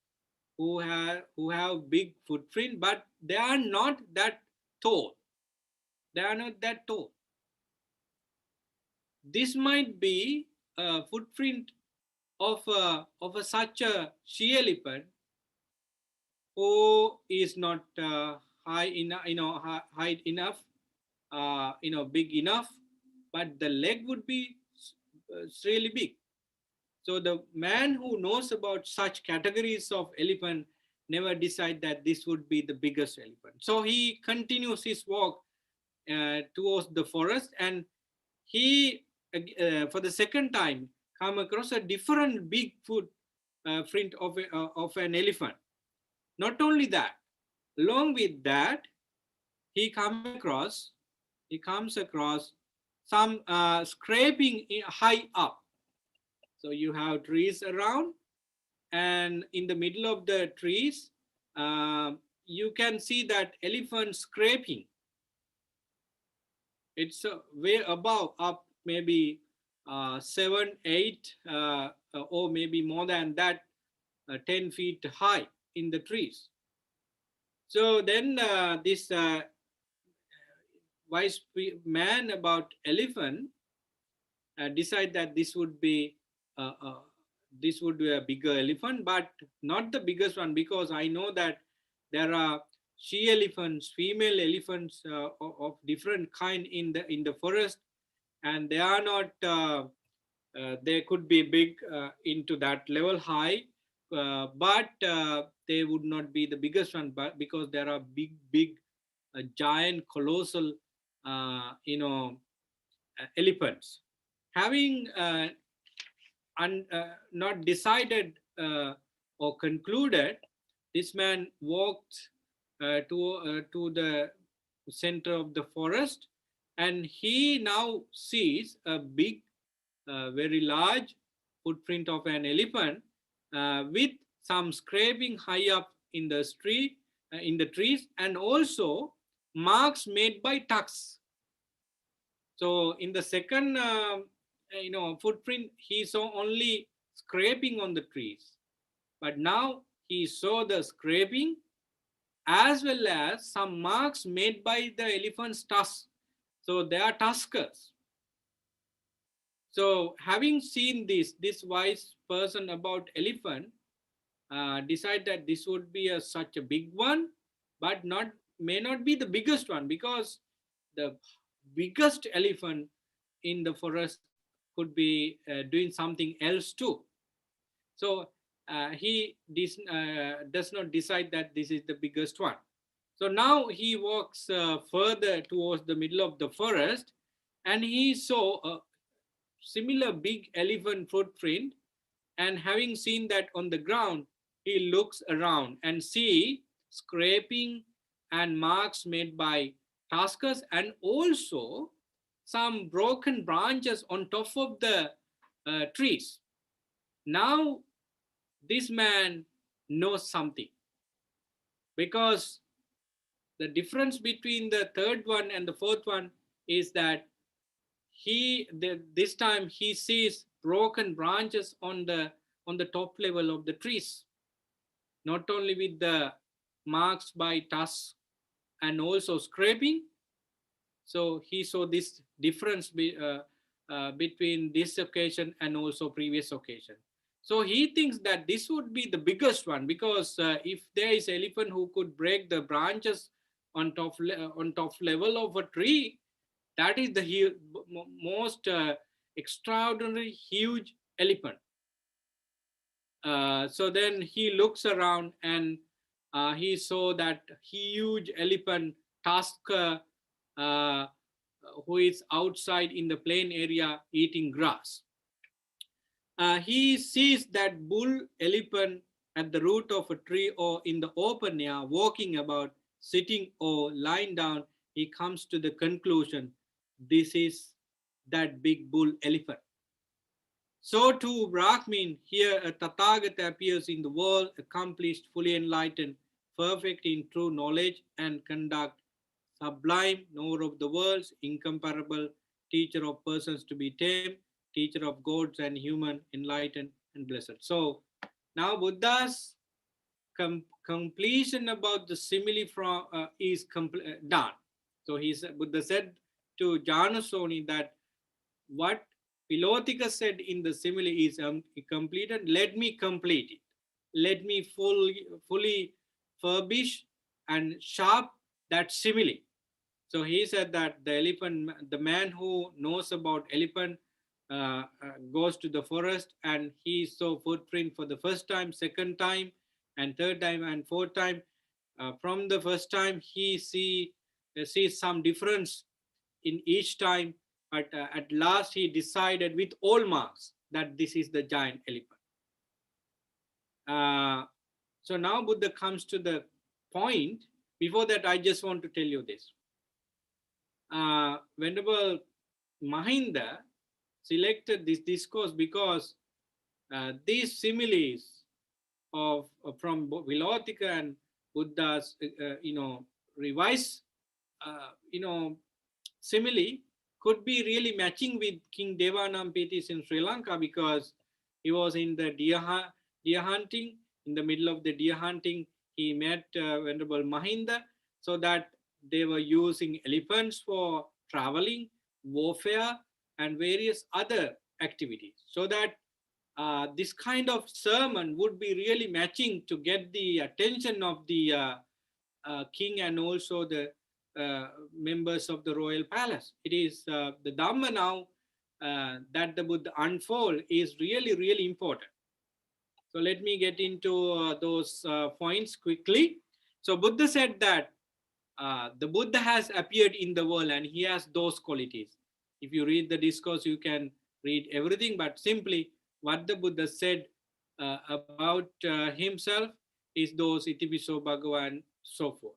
who have big footprint, but they are not that tall. They are not that tall. This might be a footprint of such a she elephant who is not high enough, height enough, big enough, but the leg would be really big. So the man who knows about such categories of elephant never decide that this would be the biggest elephant. So he continues his walk towards the forest, and he for the second time come across a different big foot print of an elephant. Not only that, along with that, he comes across some scraping high up. So you have trees around, and in the middle of the trees, you can see that elephant scraping. It's way above, up maybe 7, 8, or maybe more than that, 10 feet high in the trees. So then this wise man about elephant decide that uh, uh, this would be a bigger elephant, but not the biggest one, because I know that there are she elephants, female elephants of different kind in the forest, and they are not. They could be big into that level high, but they would not be the biggest one, but because there are big, giant, colossal, elephants. Having not decided or concluded, this man walked to the center of the forest, and he now sees a big, very large footprint of an elephant with some scraping high up in the in the trees, and also marks made by tusks. So in the second, footprint, he saw only scraping on the trees, but now he saw the scraping as well as some marks made by the elephant's tusks. So they are tuskers. So having seen this wise person about elephant decide that this would be such a big one, but not may not be the biggest one, because the biggest elephant in the forest could be doing something else too. So he does not decide that this is the biggest one. So now he walks further towards the middle of the forest, and he saw a similar big elephant footprint. And having seen that on the ground, he looks around and see scraping and marks made by tuskers, and also some broken branches on top of the trees. Now this man knows something, because the difference between the third one and the fourth one is that this time he sees broken branches on the top level of the trees, not only with the marks by tusks and also scraping. So he saw this difference between this occasion and also previous occasion. So he thinks that this would be the biggest one, because if there is elephant who could break the branches on top level of a tree, that is the most extraordinary huge elephant. So then he looks around, and he saw that huge elephant tusker uh, who is outside in the plain area eating grass. He sees that bull elephant at the root of a tree or in the open air, walking about, sitting or lying down. He comes to the conclusion, this is that big bull elephant. So too, Brahmin, here a Tathagata appears in the world, accomplished, fully enlightened, perfect in true knowledge and conduct, sublime, knower of the worlds, incomparable, teacher of persons to be tamed, teacher of gods and human, enlightened and blessed. So now Buddha's completion about the simile from is done. So Buddha said to Janusoni that what Pilotika said in the simile is completed. Let me complete it. Let me fully furbish and sharp that simile. So he said that the man who knows about elephant goes to the forest and he saw footprint for the first time, second time, and third time and fourth time. From the first time, he sees some difference in each time. But at last, he decided with all marks that this is the giant elephant. Uh, so now Buddha comes to the point. Before that, I just want to tell you this. Venerable Mahinda selected this discourse because these similes of from Vilotika and Buddha's revised simile could be really matching with King Devanampetis in Sri Lanka, because he was in the deer hunting. In the middle of the deer hunting, he met Venerable Mahinda, so that they were using elephants for traveling, warfare, and various other activities. So that this kind of sermon would be really matching to get the attention of the king and also the members of the royal palace. It is the Dhamma now that the Buddha unfold is really, really important. So let me get into those points quickly. So Buddha said that the Buddha has appeared in the world and he has those qualities. If you read the discourse, you can read everything, but simply what the Buddha said about himself is those itipiso bhagavan, so forth.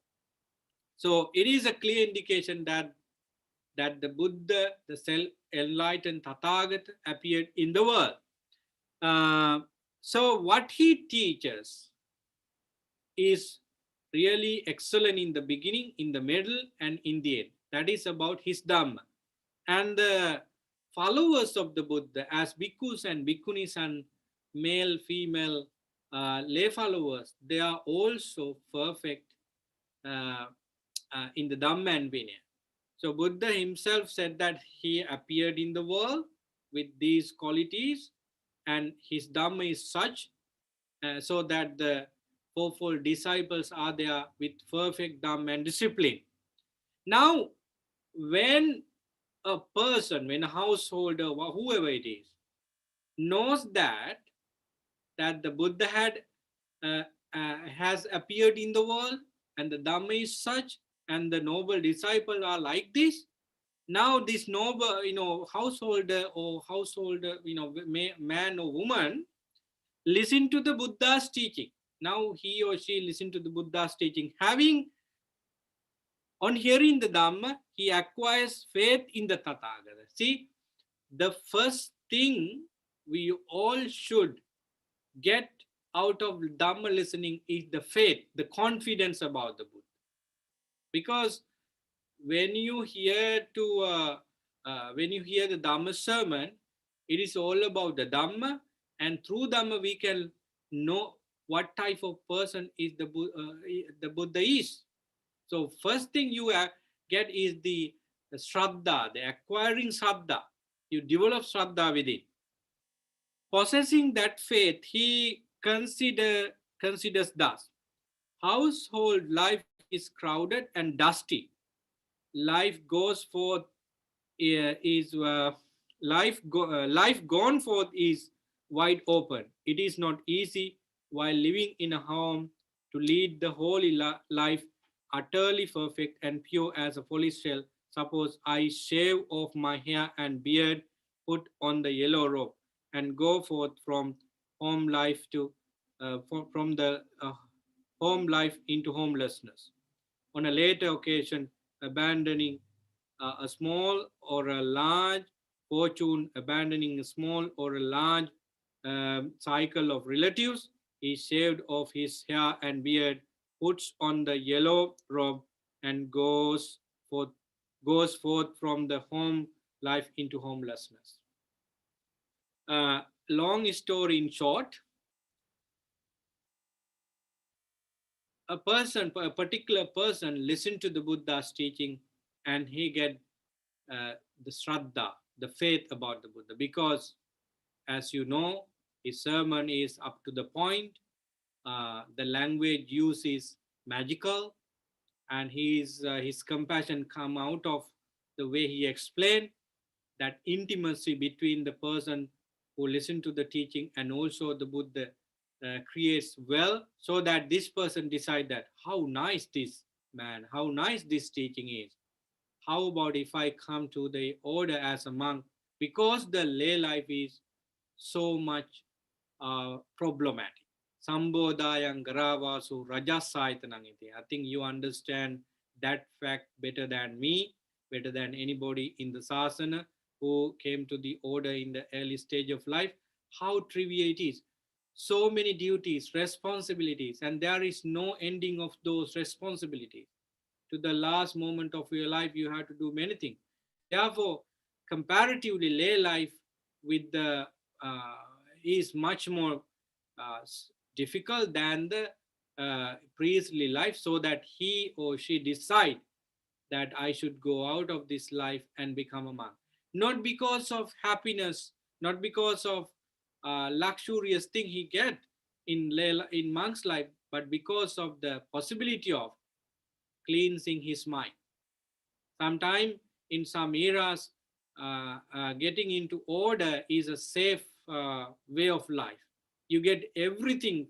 So it is a clear indication that the Buddha, the self-enlightened Tathagata, appeared in the world. So what he teaches is really excellent in the beginning, in the middle, and in the end. That is about his Dhamma. And the followers of the Buddha, as bhikkhus and bhikkhunis and male, female lay followers, they are also perfect in the Dhamma and Vinaya. So Buddha himself said that he appeared in the world with these qualities, and his Dhamma is such so that the fourfold disciples are there with perfect Dhamma and discipline. Now, when a person, when a householder, whoever it is, knows that the Buddha has appeared in the world, and the Dhamma is such, and the noble disciples are like this. Now, this noble, householder or householder, man or woman, listen to the Buddha's teaching. Now, he or she listen to the Buddha's teaching. On hearing the Dhamma, he acquires faith in the Tathagata. See, the first thing we all should get out of Dhamma listening is the faith, the confidence about the Buddha. Because when you hear the Dhamma sermon, it is all about the Dhamma, and through Dhamma we can know what type of person is the Buddha is. So first thing you get is the Shraddha, the acquiring Shraddha. You develop Shraddha within. Possessing that faith, he considers thus: household life is crowded and dusty. Life goes forth life gone forth is wide open. It is not easy while living in a home to lead the holy life utterly perfect and pure as a polished shell. Suppose I shave off my hair and beard, put on the yellow robe, and go forth from home life to from the home life into homelessness. On a later occasion, abandoning a small or a large fortune, abandoning a small or a large cycle of relatives, he shaved off his hair and beard, puts on the yellow robe, and goes forth from the home life into homelessness. Long story in short, a particular person listened to the Buddha's teaching and he get the Shraddha, the faith about the Buddha, because as you know, his sermon is up to the point. The language use is magical, and his compassion come out of the way he explained that intimacy between the person who listen to the teaching and also the Buddha creates well, so that this person decide that how nice this man, how nice this teaching is. How about if I come to the order as a monk, because the lay life is so much problematic. Sambodayang garavasu rajasaitanang iti. I think you understand that fact better than me, better than anybody in the sasana who came to the order in the early stage of life. How trivial it is. So many duties, responsibilities, and there is no ending of those responsibilities. To the last moment of your life, you have to do many things. Therefore, comparatively, lay life with the uh, is much more uh, difficult than the priestly life, so that he or she decide that I should go out of this life and become a monk. Not because of happiness, not because of luxurious thing he get in monk's life, but because of the possibility of cleansing his mind. Sometimes in some eras, getting into order is a safe way of life. You get everything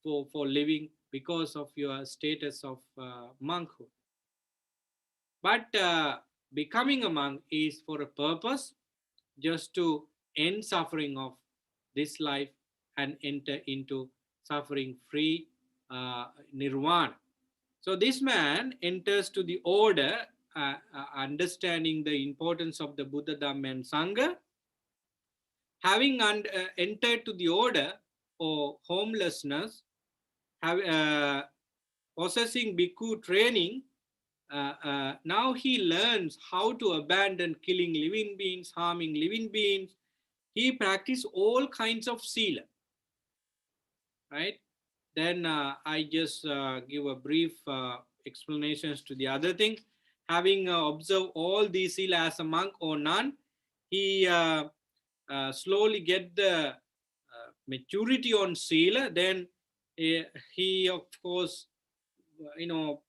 for living because of your status of monkhood. But becoming a monk is for a purpose, just to end suffering of this life and enter into suffering free nirvana. So this man enters to the order, understanding the importance of the Buddha, Dhamma, and Sangha. Having entered to the order or homelessness, possessing bhikkhu training, now he learns how to abandon killing living beings, harming living beings. He practices all kinds of sila, right? Then I just give a brief explanations to the other things. Having observed all these sila as a monk or nun, he slowly get the maturity on sila. Then he of course,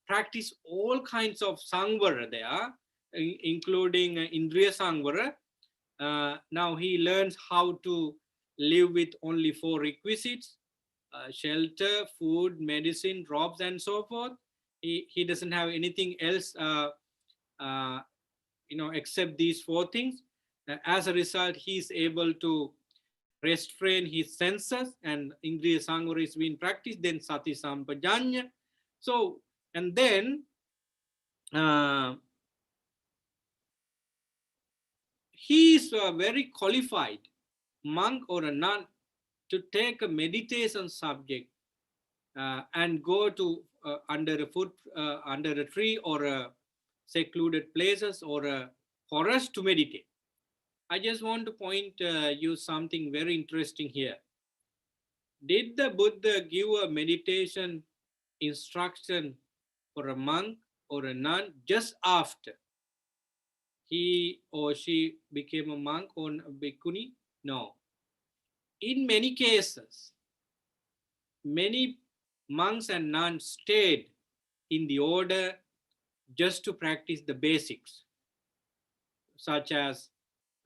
practice all kinds of sangvara there, including indriya sangvara. Now he learns how to live with only four requisites: shelter, food, medicine, robes, and so forth. He doesn't have anything else, uh, except these four things. As a result, he is able to restrain his senses, and Indriya Sangvara is being practiced. Then Sati Sampajanya. So, and then uh, he is a very qualified monk or a nun to take a meditation subject and go to under a tree or a secluded places or a forest to meditate. I just want to point you something very interesting here. Did the Buddha give a meditation instruction for a monk or a nun just after he or she became a monk or a bhikkhuni? No. In many cases, many monks and nuns stayed in the order just to practice the basics, such as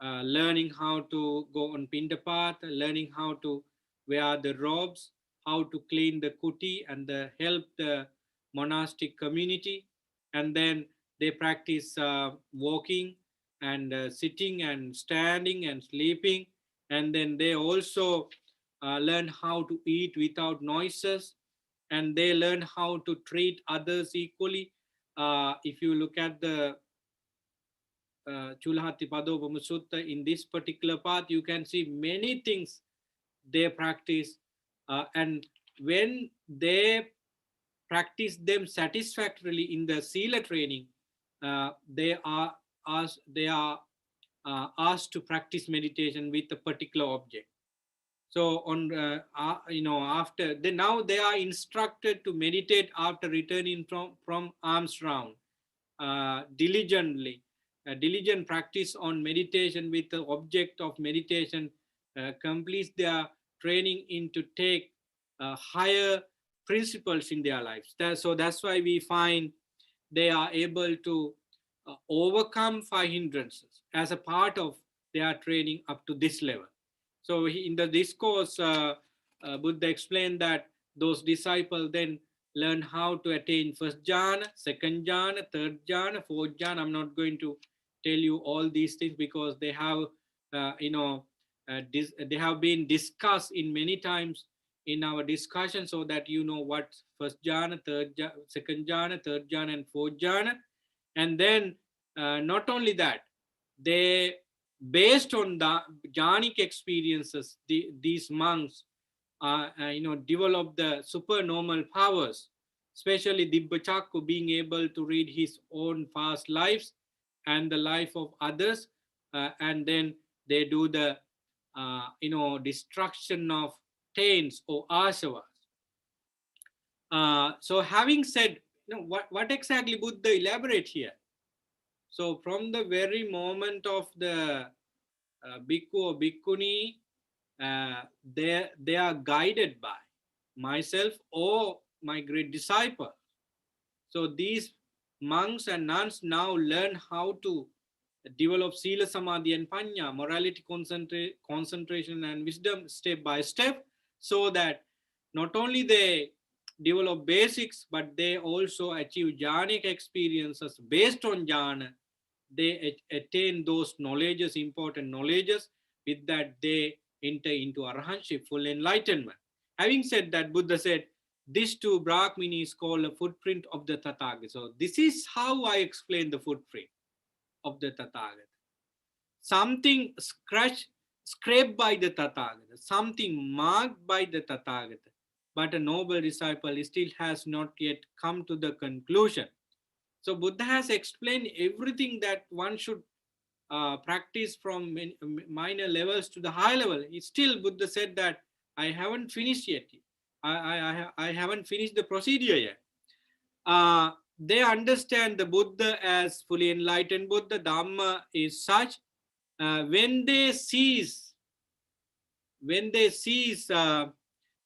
learning how to go on Pindapath, learning how to wear the robes, how to clean the kuti and help the monastic community. And then they practice walking and sitting and standing and sleeping. And then they also learn how to eat without noises, and they learn how to treat others equally. If you look at the Chulhati Padopama Sutta, in this particular path, you can see many things they practice. And when they practice them satisfactorily in the Sila training, they are asked to practice meditation with a particular object. So on, after they now they are instructed to meditate after returning from alms round. diligently, diligent practice on meditation with the object of meditation, completes their training into take higher principles in their lives. So that's why we find they are able to overcome five hindrances as a part of their training up to this level. So in the discourse, Buddha explained that those disciples then learn how to attain first jhana, second jhana, third jhana, fourth jhana. I'm not going to tell you all these things because they have, they have been discussed in many times in our discussion, so that you know what first jhana, second jhana, third jhana, and fourth jhana. And then not only that, they, based on the jhanic experiences, these monks develop the supernormal powers, especially Dibbachakku being able to read his own past lives and the life of others, and then they do the destruction of taints or asavas. So having said, what exactly Buddha elaborate here? So from the very moment of the bhikkhu or bhikkhuni, they are guided by myself or my great disciple. So these monks and nuns now learn how to develop sila, samadhi, and panya, morality, concentration, and wisdom step by step, so that not only they develop basics, but they also achieve jhanic experiences based on jhana. They attain those knowledges, important knowledges. With that, they enter into arahantship, full enlightenment. Having said that, Buddha said, this too, Brahmini is called a footprint of the Tathagata. So this is how I explain the footprint of the Tathagata. Something scraped by the Tathagata, something marked by the Tathagata. But a noble disciple still has not yet come to the conclusion. So Buddha has explained everything that one should practice from minor levels to the high level. It's still, Buddha said that I haven't finished yet. I haven't finished the procedure yet. They understand the Buddha as fully enlightened Buddha. Dhamma is such. When they cease, when they cease,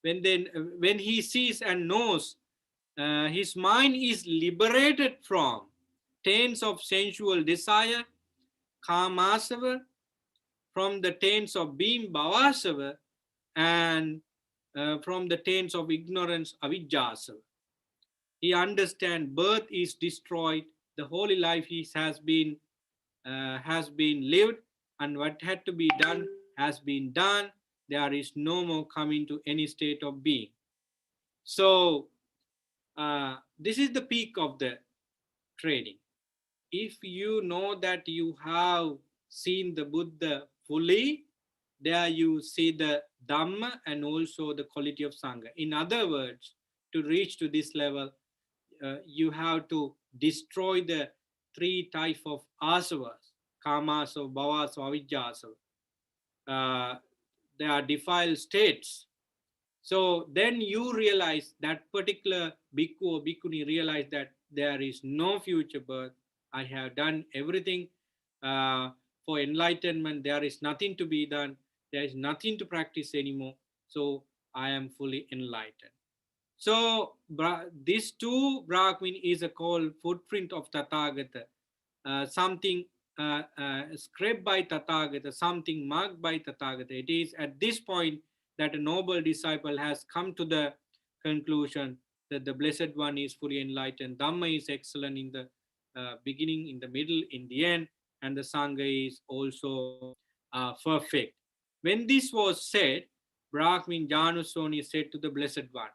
when he sees and knows, his mind is liberated from taints of sensual desire, kamasava, from the taints of being bhavasava, and from the taints of ignorance, avijjasava. He understands birth is destroyed, the holy life has been lived, and what had to be done has been done. There is no more coming to any state of being. So this is the peak of the training. If you know that you have seen the Buddha fully, there you see the Dhamma and also the quality of Sangha. In other words, to reach to this level, you have to destroy the three type of asavas, kamas, bhavas, avijjas. They are defiled states. So then you realize, that particular bhikkhu or bhikkhuni realize that there is no future birth. I have done everything for enlightenment. There is nothing to be done. There is nothing to practice anymore. So I am fully enlightened. So these two Brahmin is a called footprint of Tathagata, something scraped by Tathagata, something marked by Tathagata. It is at this point that a noble disciple has come to the conclusion that the Blessed One is fully enlightened. Dhamma is excellent in the beginning, in the middle, in the end, and the Sangha is also perfect. When this was said, Brahmin Janusoni said to the Blessed One,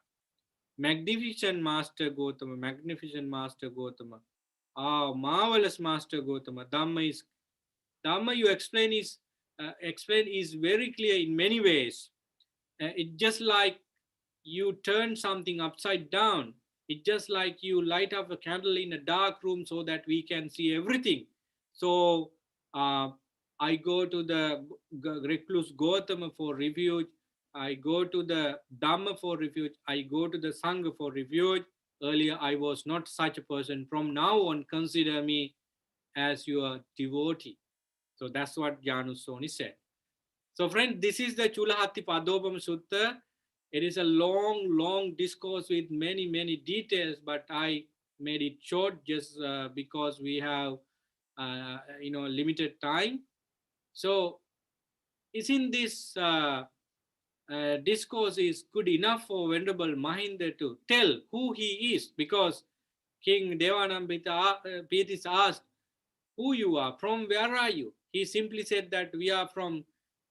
Magnificent Master Gautama, magnificent Master Gautama. Ah, marvelous Master Gautama. Dhamma you explain is very clear in many ways. It's just like you turn something upside down. It's just like you light up a candle in a dark room so that we can see everything. So uh, I go to the recluse Gautama for refuge. I go to the Dhamma for refuge. I go to the Sangha for refuge. Earlier, I was not such a person. From now on, consider me as your devotee. So that's what Janusoni said. So, friend, this is the Chulahati Padopam Sutta. It is a long, long discourse with many, many details, but I made it short just because we have, limited time. So, isn't this discourse is good enough for Venerable Mahinda to tell who he is? Because King Devanambita Pietis asked, who you are, from where are you? He simply said that we are from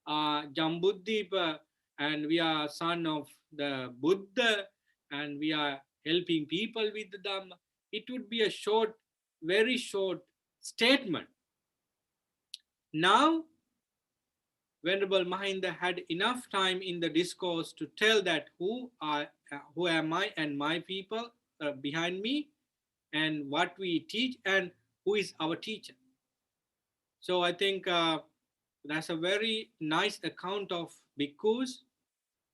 Jambudvipa and we are son of the Buddha and we are helping people with the Dhamma. It would be a short, very short statement. Now, Venerable Mahinda had enough time in the discourse to tell that who am I and my people behind me, and what we teach, and who is our teacher. So I think that's a very nice account of bhikkhus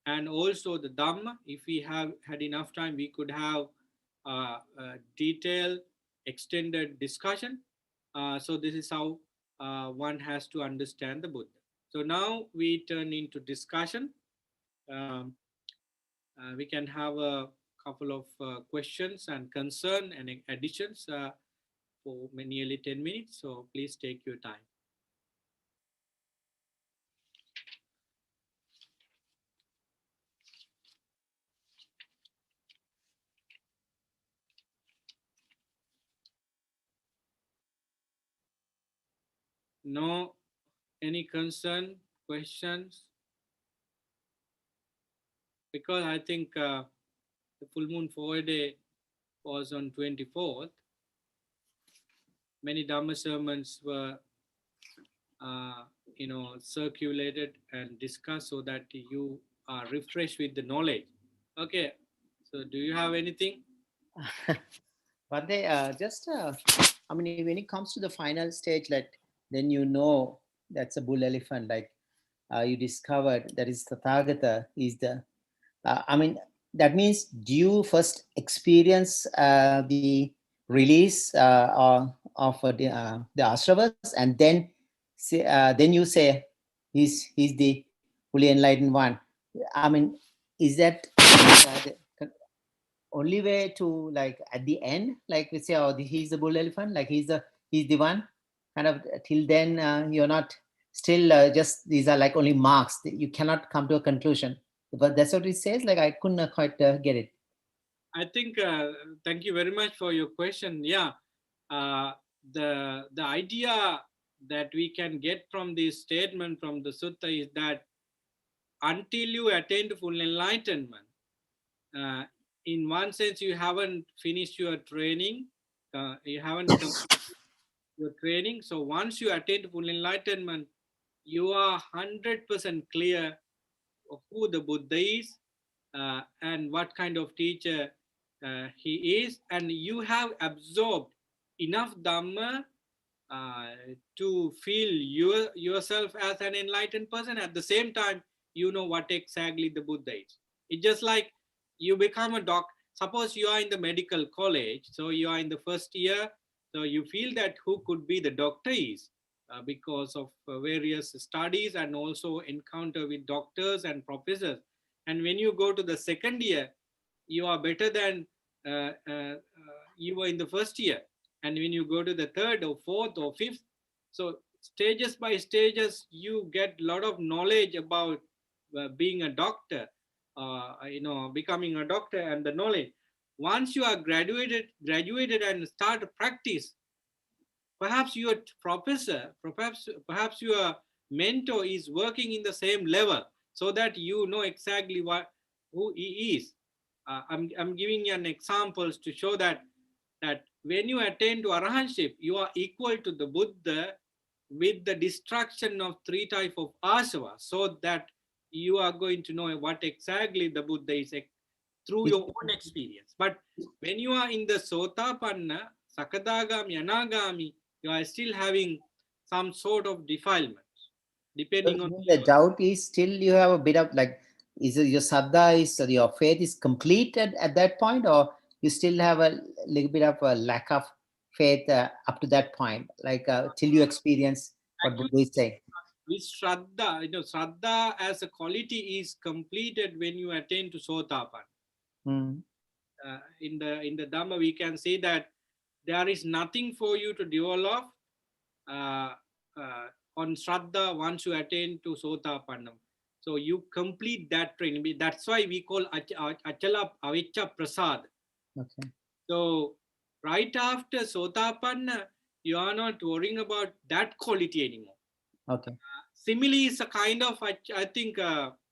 and also the Dhamma. If we have had enough time, we could have a detailed, extended discussion. So this is how one has to understand the Buddha. So now we turn into discussion. Um, we can have a couple of questions and concern and additions for nearly 10 minutes. So please take your time. No, any concern, questions? Because I think the full moon day was on 24th. Many Dhamma sermons were, circulated and discussed so that you are refreshed with the knowledge. Okay, so do you have anything? But they just, I mean, when it comes to the final stage, like then you know that's a bull elephant. Like you discovered that is Tathagata is the. I mean, that means do you first experience the release of the ashravas, and then you say he's the fully enlightened one. I mean, is that the only way to, like, at the end, like we say, oh, he's the bull elephant, like he's the one, kind of, till then you're not, still just these are like only marks, you cannot come to a conclusion, but that's what it says. Like, I couldn't quite get it. I think thank you very much for your question. Yeah, uh, the idea that we can get from this statement from the sutta is that until you attain to full enlightenment, uh, in one sense, you haven't finished your training, you haven't completed your training. So once you attain to full enlightenment, you are 100% clear of who the Buddha is and what kind of teacher he is, and you have absorbed enough Dhamma uh, to feel yourself as an enlightened person. At the same time, you know what exactly the Buddha is. It's just like you become a doc. Suppose you are in the medical college, so you are in the first year, so you feel that who could be the doctor is because of various studies and also encounter with doctors and professors. And when you go to the second year, you are better than you were in the first year. And when you go to the third or fourth or fifth, so stages by stages, you get a lot of knowledge about being a doctor, becoming a doctor, and the knowledge. Once you are graduated and start to practice, perhaps your professor, perhaps your mentor is working in the same level, so that you know exactly who he is. I'm giving you an examples to show that when you attain to arahantship, you are equal to the Buddha with the destruction of three type of asava, so that you are going to know what exactly the Buddha is through Is your own experience. But when you are in the Sotapanna, Sakadagami, Anagami, you are still having some sort of defilements, so depending on even the your. doubt is still you have a bit of, like, is it your saddha, is your faith is complete at that point, or you still have a little bit of a lack of faith up to that point, like till you experience what Actually, Buddha is saying. with Shraddha, Shraddha as a quality is completed when you attain to Sotapan. Mm. In the Dhamma, we can say that there is nothing for you to develop uh, uh, on Shraddha once you attain to Sotapannam. So you complete that training. That's why we call Achala Aviccha Prasad. Okay. So right after Sotapanna, you are not worrying about that quality anymore. Okay. Simile is a kind of, I think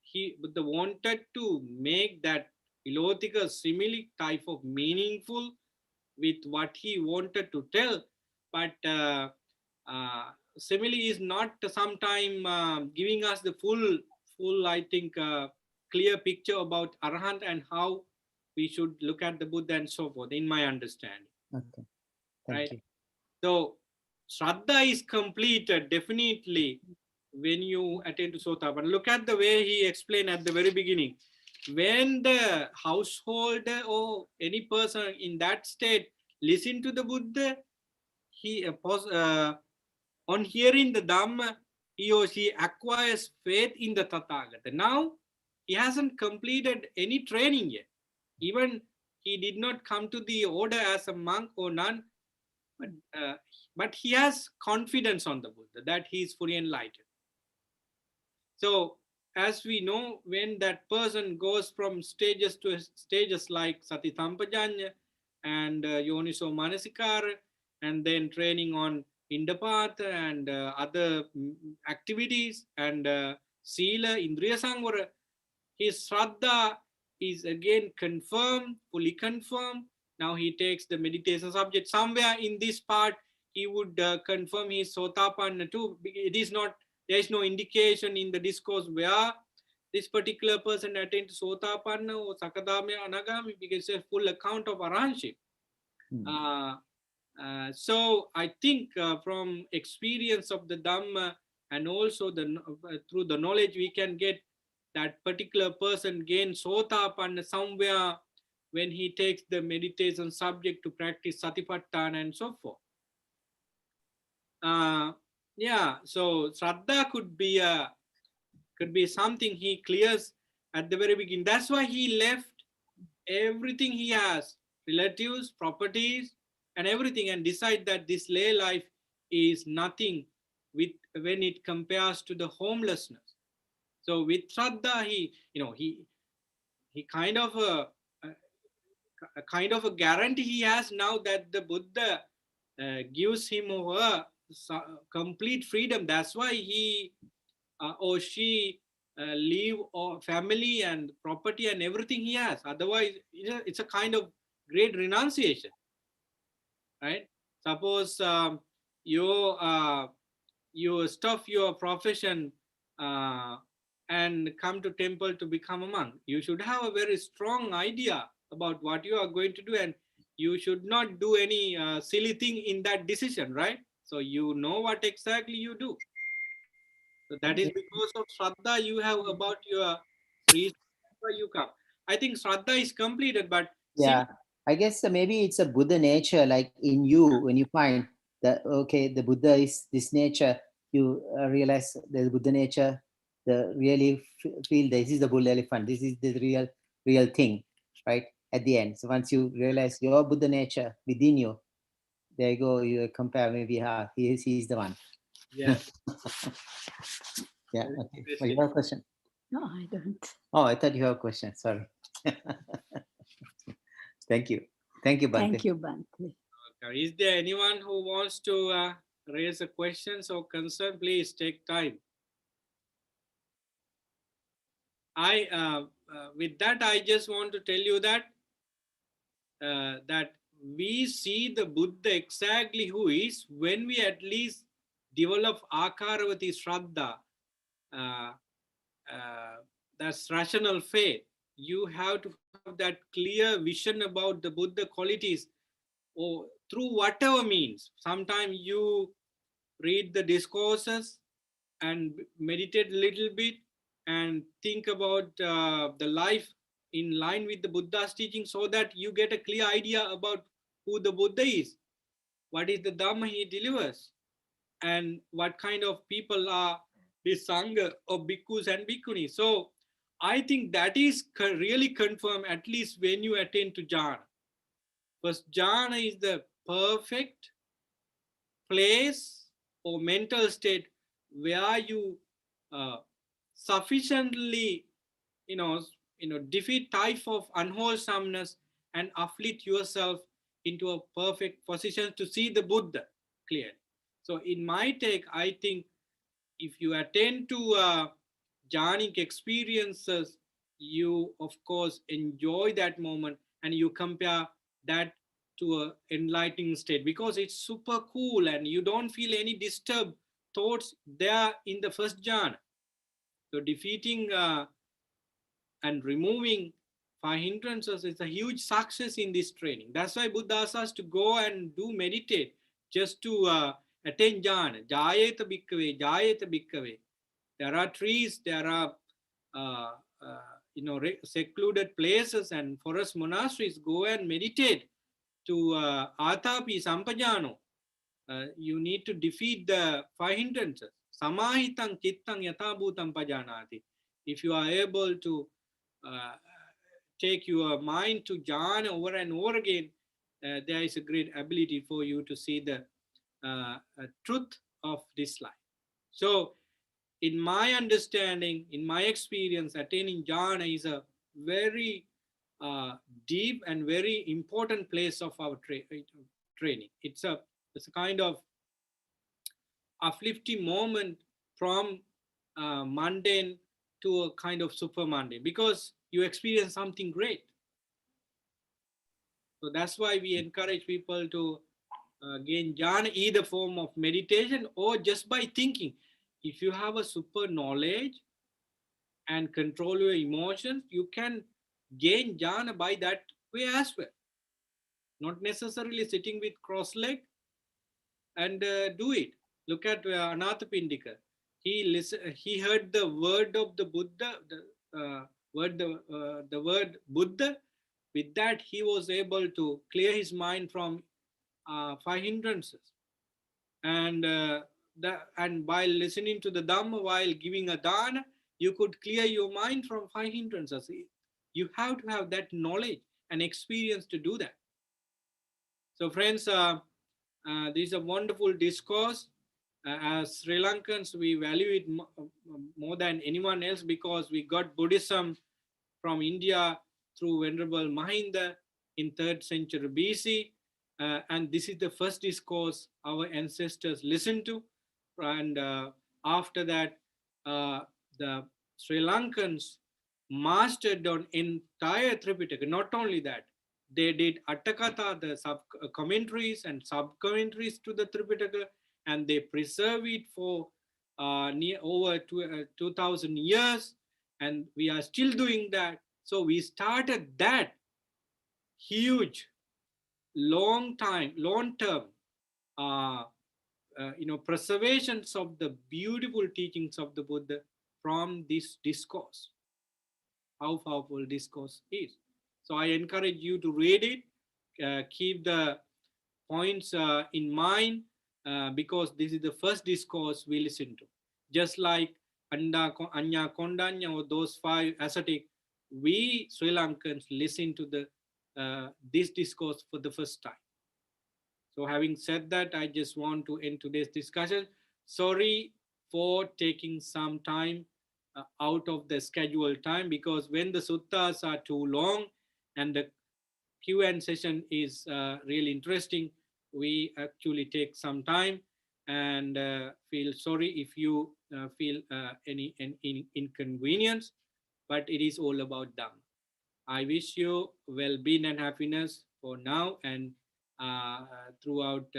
he Buddha wanted to make that Ilotika simile type of meaningful with what he wanted to tell, but uh, simile is not sometime giving us the full I think clear picture about Arahant and how we should look at the Buddha and so forth, in my understanding, Okay. Thank right? you. So Shraddha is completed definitely when you attend to Sotapan. Look at the way he explained at the very beginning. When the householder or any person in that state listen to the Buddha, he on hearing the Dhamma, he or she acquires faith in the Tathagata. Now, he hasn't completed any training yet. Even he did not come to the order as a monk or nun, but, uh, but he has confidence on the Buddha that he is fully enlightened. So, as we know, when that person goes from stages to stages like Sati Sampajanya and Yoniso Manasikara, and then training on Indapath and other activities and Sila, Indriya Sangvara, his Shraddha is again confirmed, fully confirmed. Now he takes the meditation subject. Somewhere in this part, he would confirm his Sotapanna too. It is not, there is no indication in the discourse where this particular person attained Sotapanna or Sakadame Anagami, because it's a full account of Arhanship. Mm. So I think from experience of the Dhamma and also through the knowledge we can get, that particular person gains Sotapanna somewhere when he takes the meditation subject to practice Satipatthana and so forth. Yeah, so Shraddha could be something he clears at the very beginning. That's why he left everything he has, relatives, properties, and everything, and decide that this lay life is nothing with when it compares to the homelessness. So with Shraddha, he kind of a kind of a guarantee he has now that the Buddha gives him or her complete freedom. That's why he or she leave or family and property and everything he has. Otherwise, it's a kind of great renunciation, right? Suppose you you stop your profession uh, and come to temple to become a monk. You should have a very strong idea about what you are going to do, and you should not do any silly thing in that decision, right? So you know what exactly you do. So that is because of Shraddha you have about your reason why you come. I think Shraddha is completed, but Yeah, I guess maybe it's a Buddha nature, like in you, when you find that, okay, the Buddha is this nature, you realize the Buddha nature, the really feel this is the bull elephant, this is the real thing, right? At the end. So once you realize your Buddha nature within you, there you go, you compare maybe, he's the one. yeah. Yeah, Very okay. Well, you interesting. have a question? No, I don't. Oh, I thought you have a question. Sorry. Thank you. Thank you, Bante. Thank you, Bhante. Okay. Is there anyone who wants to raise a questions or concern? Please take time. With that, I just want to tell you that we see the Buddha exactly who is when we at least develop Akaravati Shraddha, uh, uh, that's rational faith. You have to have that clear vision about the Buddha qualities, or through whatever means. Sometimes you read the discourses and meditate a little bit and think about the life in line with the Buddha's teaching, so that you get a clear idea about who the Buddha is, what is the Dhamma he delivers, and what kind of people are the Sangha of bhikkhus and bhikkhunis. So I think that is really confirmed, at least when you attain to jhana. Because jhana is the perfect place or mental state where you uh, sufficiently, you know, defeat type of unwholesomeness and afflict yourself into a perfect position to see the Buddha clearly. So in my take, I think if you attend to jhanic experiences, you of course enjoy that moment and you compare that to a enlightening state, because it's super cool and you don't feel any disturbed thoughts there in the first jhana. So defeating and removing five hindrances is a huge success in this training. That's why Buddha asks us to go and do meditate just to attain jhana. Jayeta bhikkave, jayeta bhikkave. There are trees, there are uh, secluded places and forest monasteries. Go and meditate to atapi sampajano. You need to defeat the five hindrances. Samahitang chittang yatabhutam pajanati. If you are able to uh, take your mind to jhana over and over again, there is a great ability for you to see the truth of this life. So, in my understanding, in my experience, attaining jhana is a very deep and very important place of our training. It's a kind of uplifting moment from mundane to a kind of super mundane, because you experience something great. So that's why we encourage people to gain jhana, either form of meditation or just by thinking. If you have a super knowledge and control your emotions, you can gain jhana by that way as well. Not necessarily sitting with cross leg and do it. Look at Anathapindika. He heard the word of the Buddha, the word Buddha. With that, he was able to clear his mind from five hindrances. And and while listening to the Dhamma, while giving a dana, you could clear your mind from five hindrances. You have to have that knowledge and experience to do that. So, friends, this is a wonderful discourse. As Sri Lankans, we value it more than anyone else, because we got Buddhism from India through Venerable Mahinda in 3rd century BC. And this is the first discourse our ancestors listened to. And after that, the Sri Lankans mastered on entire Tripitaka. Not only that, they did Attakatha, the sub commentaries and sub commentaries to the Tripitaka, and they preserve it for over 2,000 years, and we are still doing that. So we started that huge, long term, preservations of the beautiful teachings of the Buddha from this discourse. How powerful discourse is. So I encourage you to read it, keep the points in mind, because this is the first discourse we listen to. Just like Anya Kondanya or those five ascetic, we Sri Lankans listen to this discourse for the first time. So having said that, I just want to end today's discussion. Sorry for taking some time out of the scheduled time, because when the suttas are too long and the Q&A session is really interesting, we actually take some time, and feel sorry if you feel any inconvenience, but it is all about Dhamma. I wish you well-being and happiness for now and throughout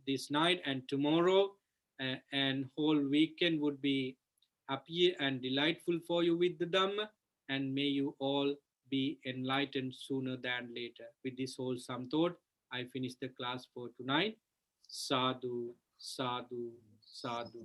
this night and tomorrow, and whole weekend would be happy and delightful for you with the Dhamma, and may you all be enlightened sooner than later. With this wholesome thought, I finish the class for tonight. Sadhu, sadhu, sadhu.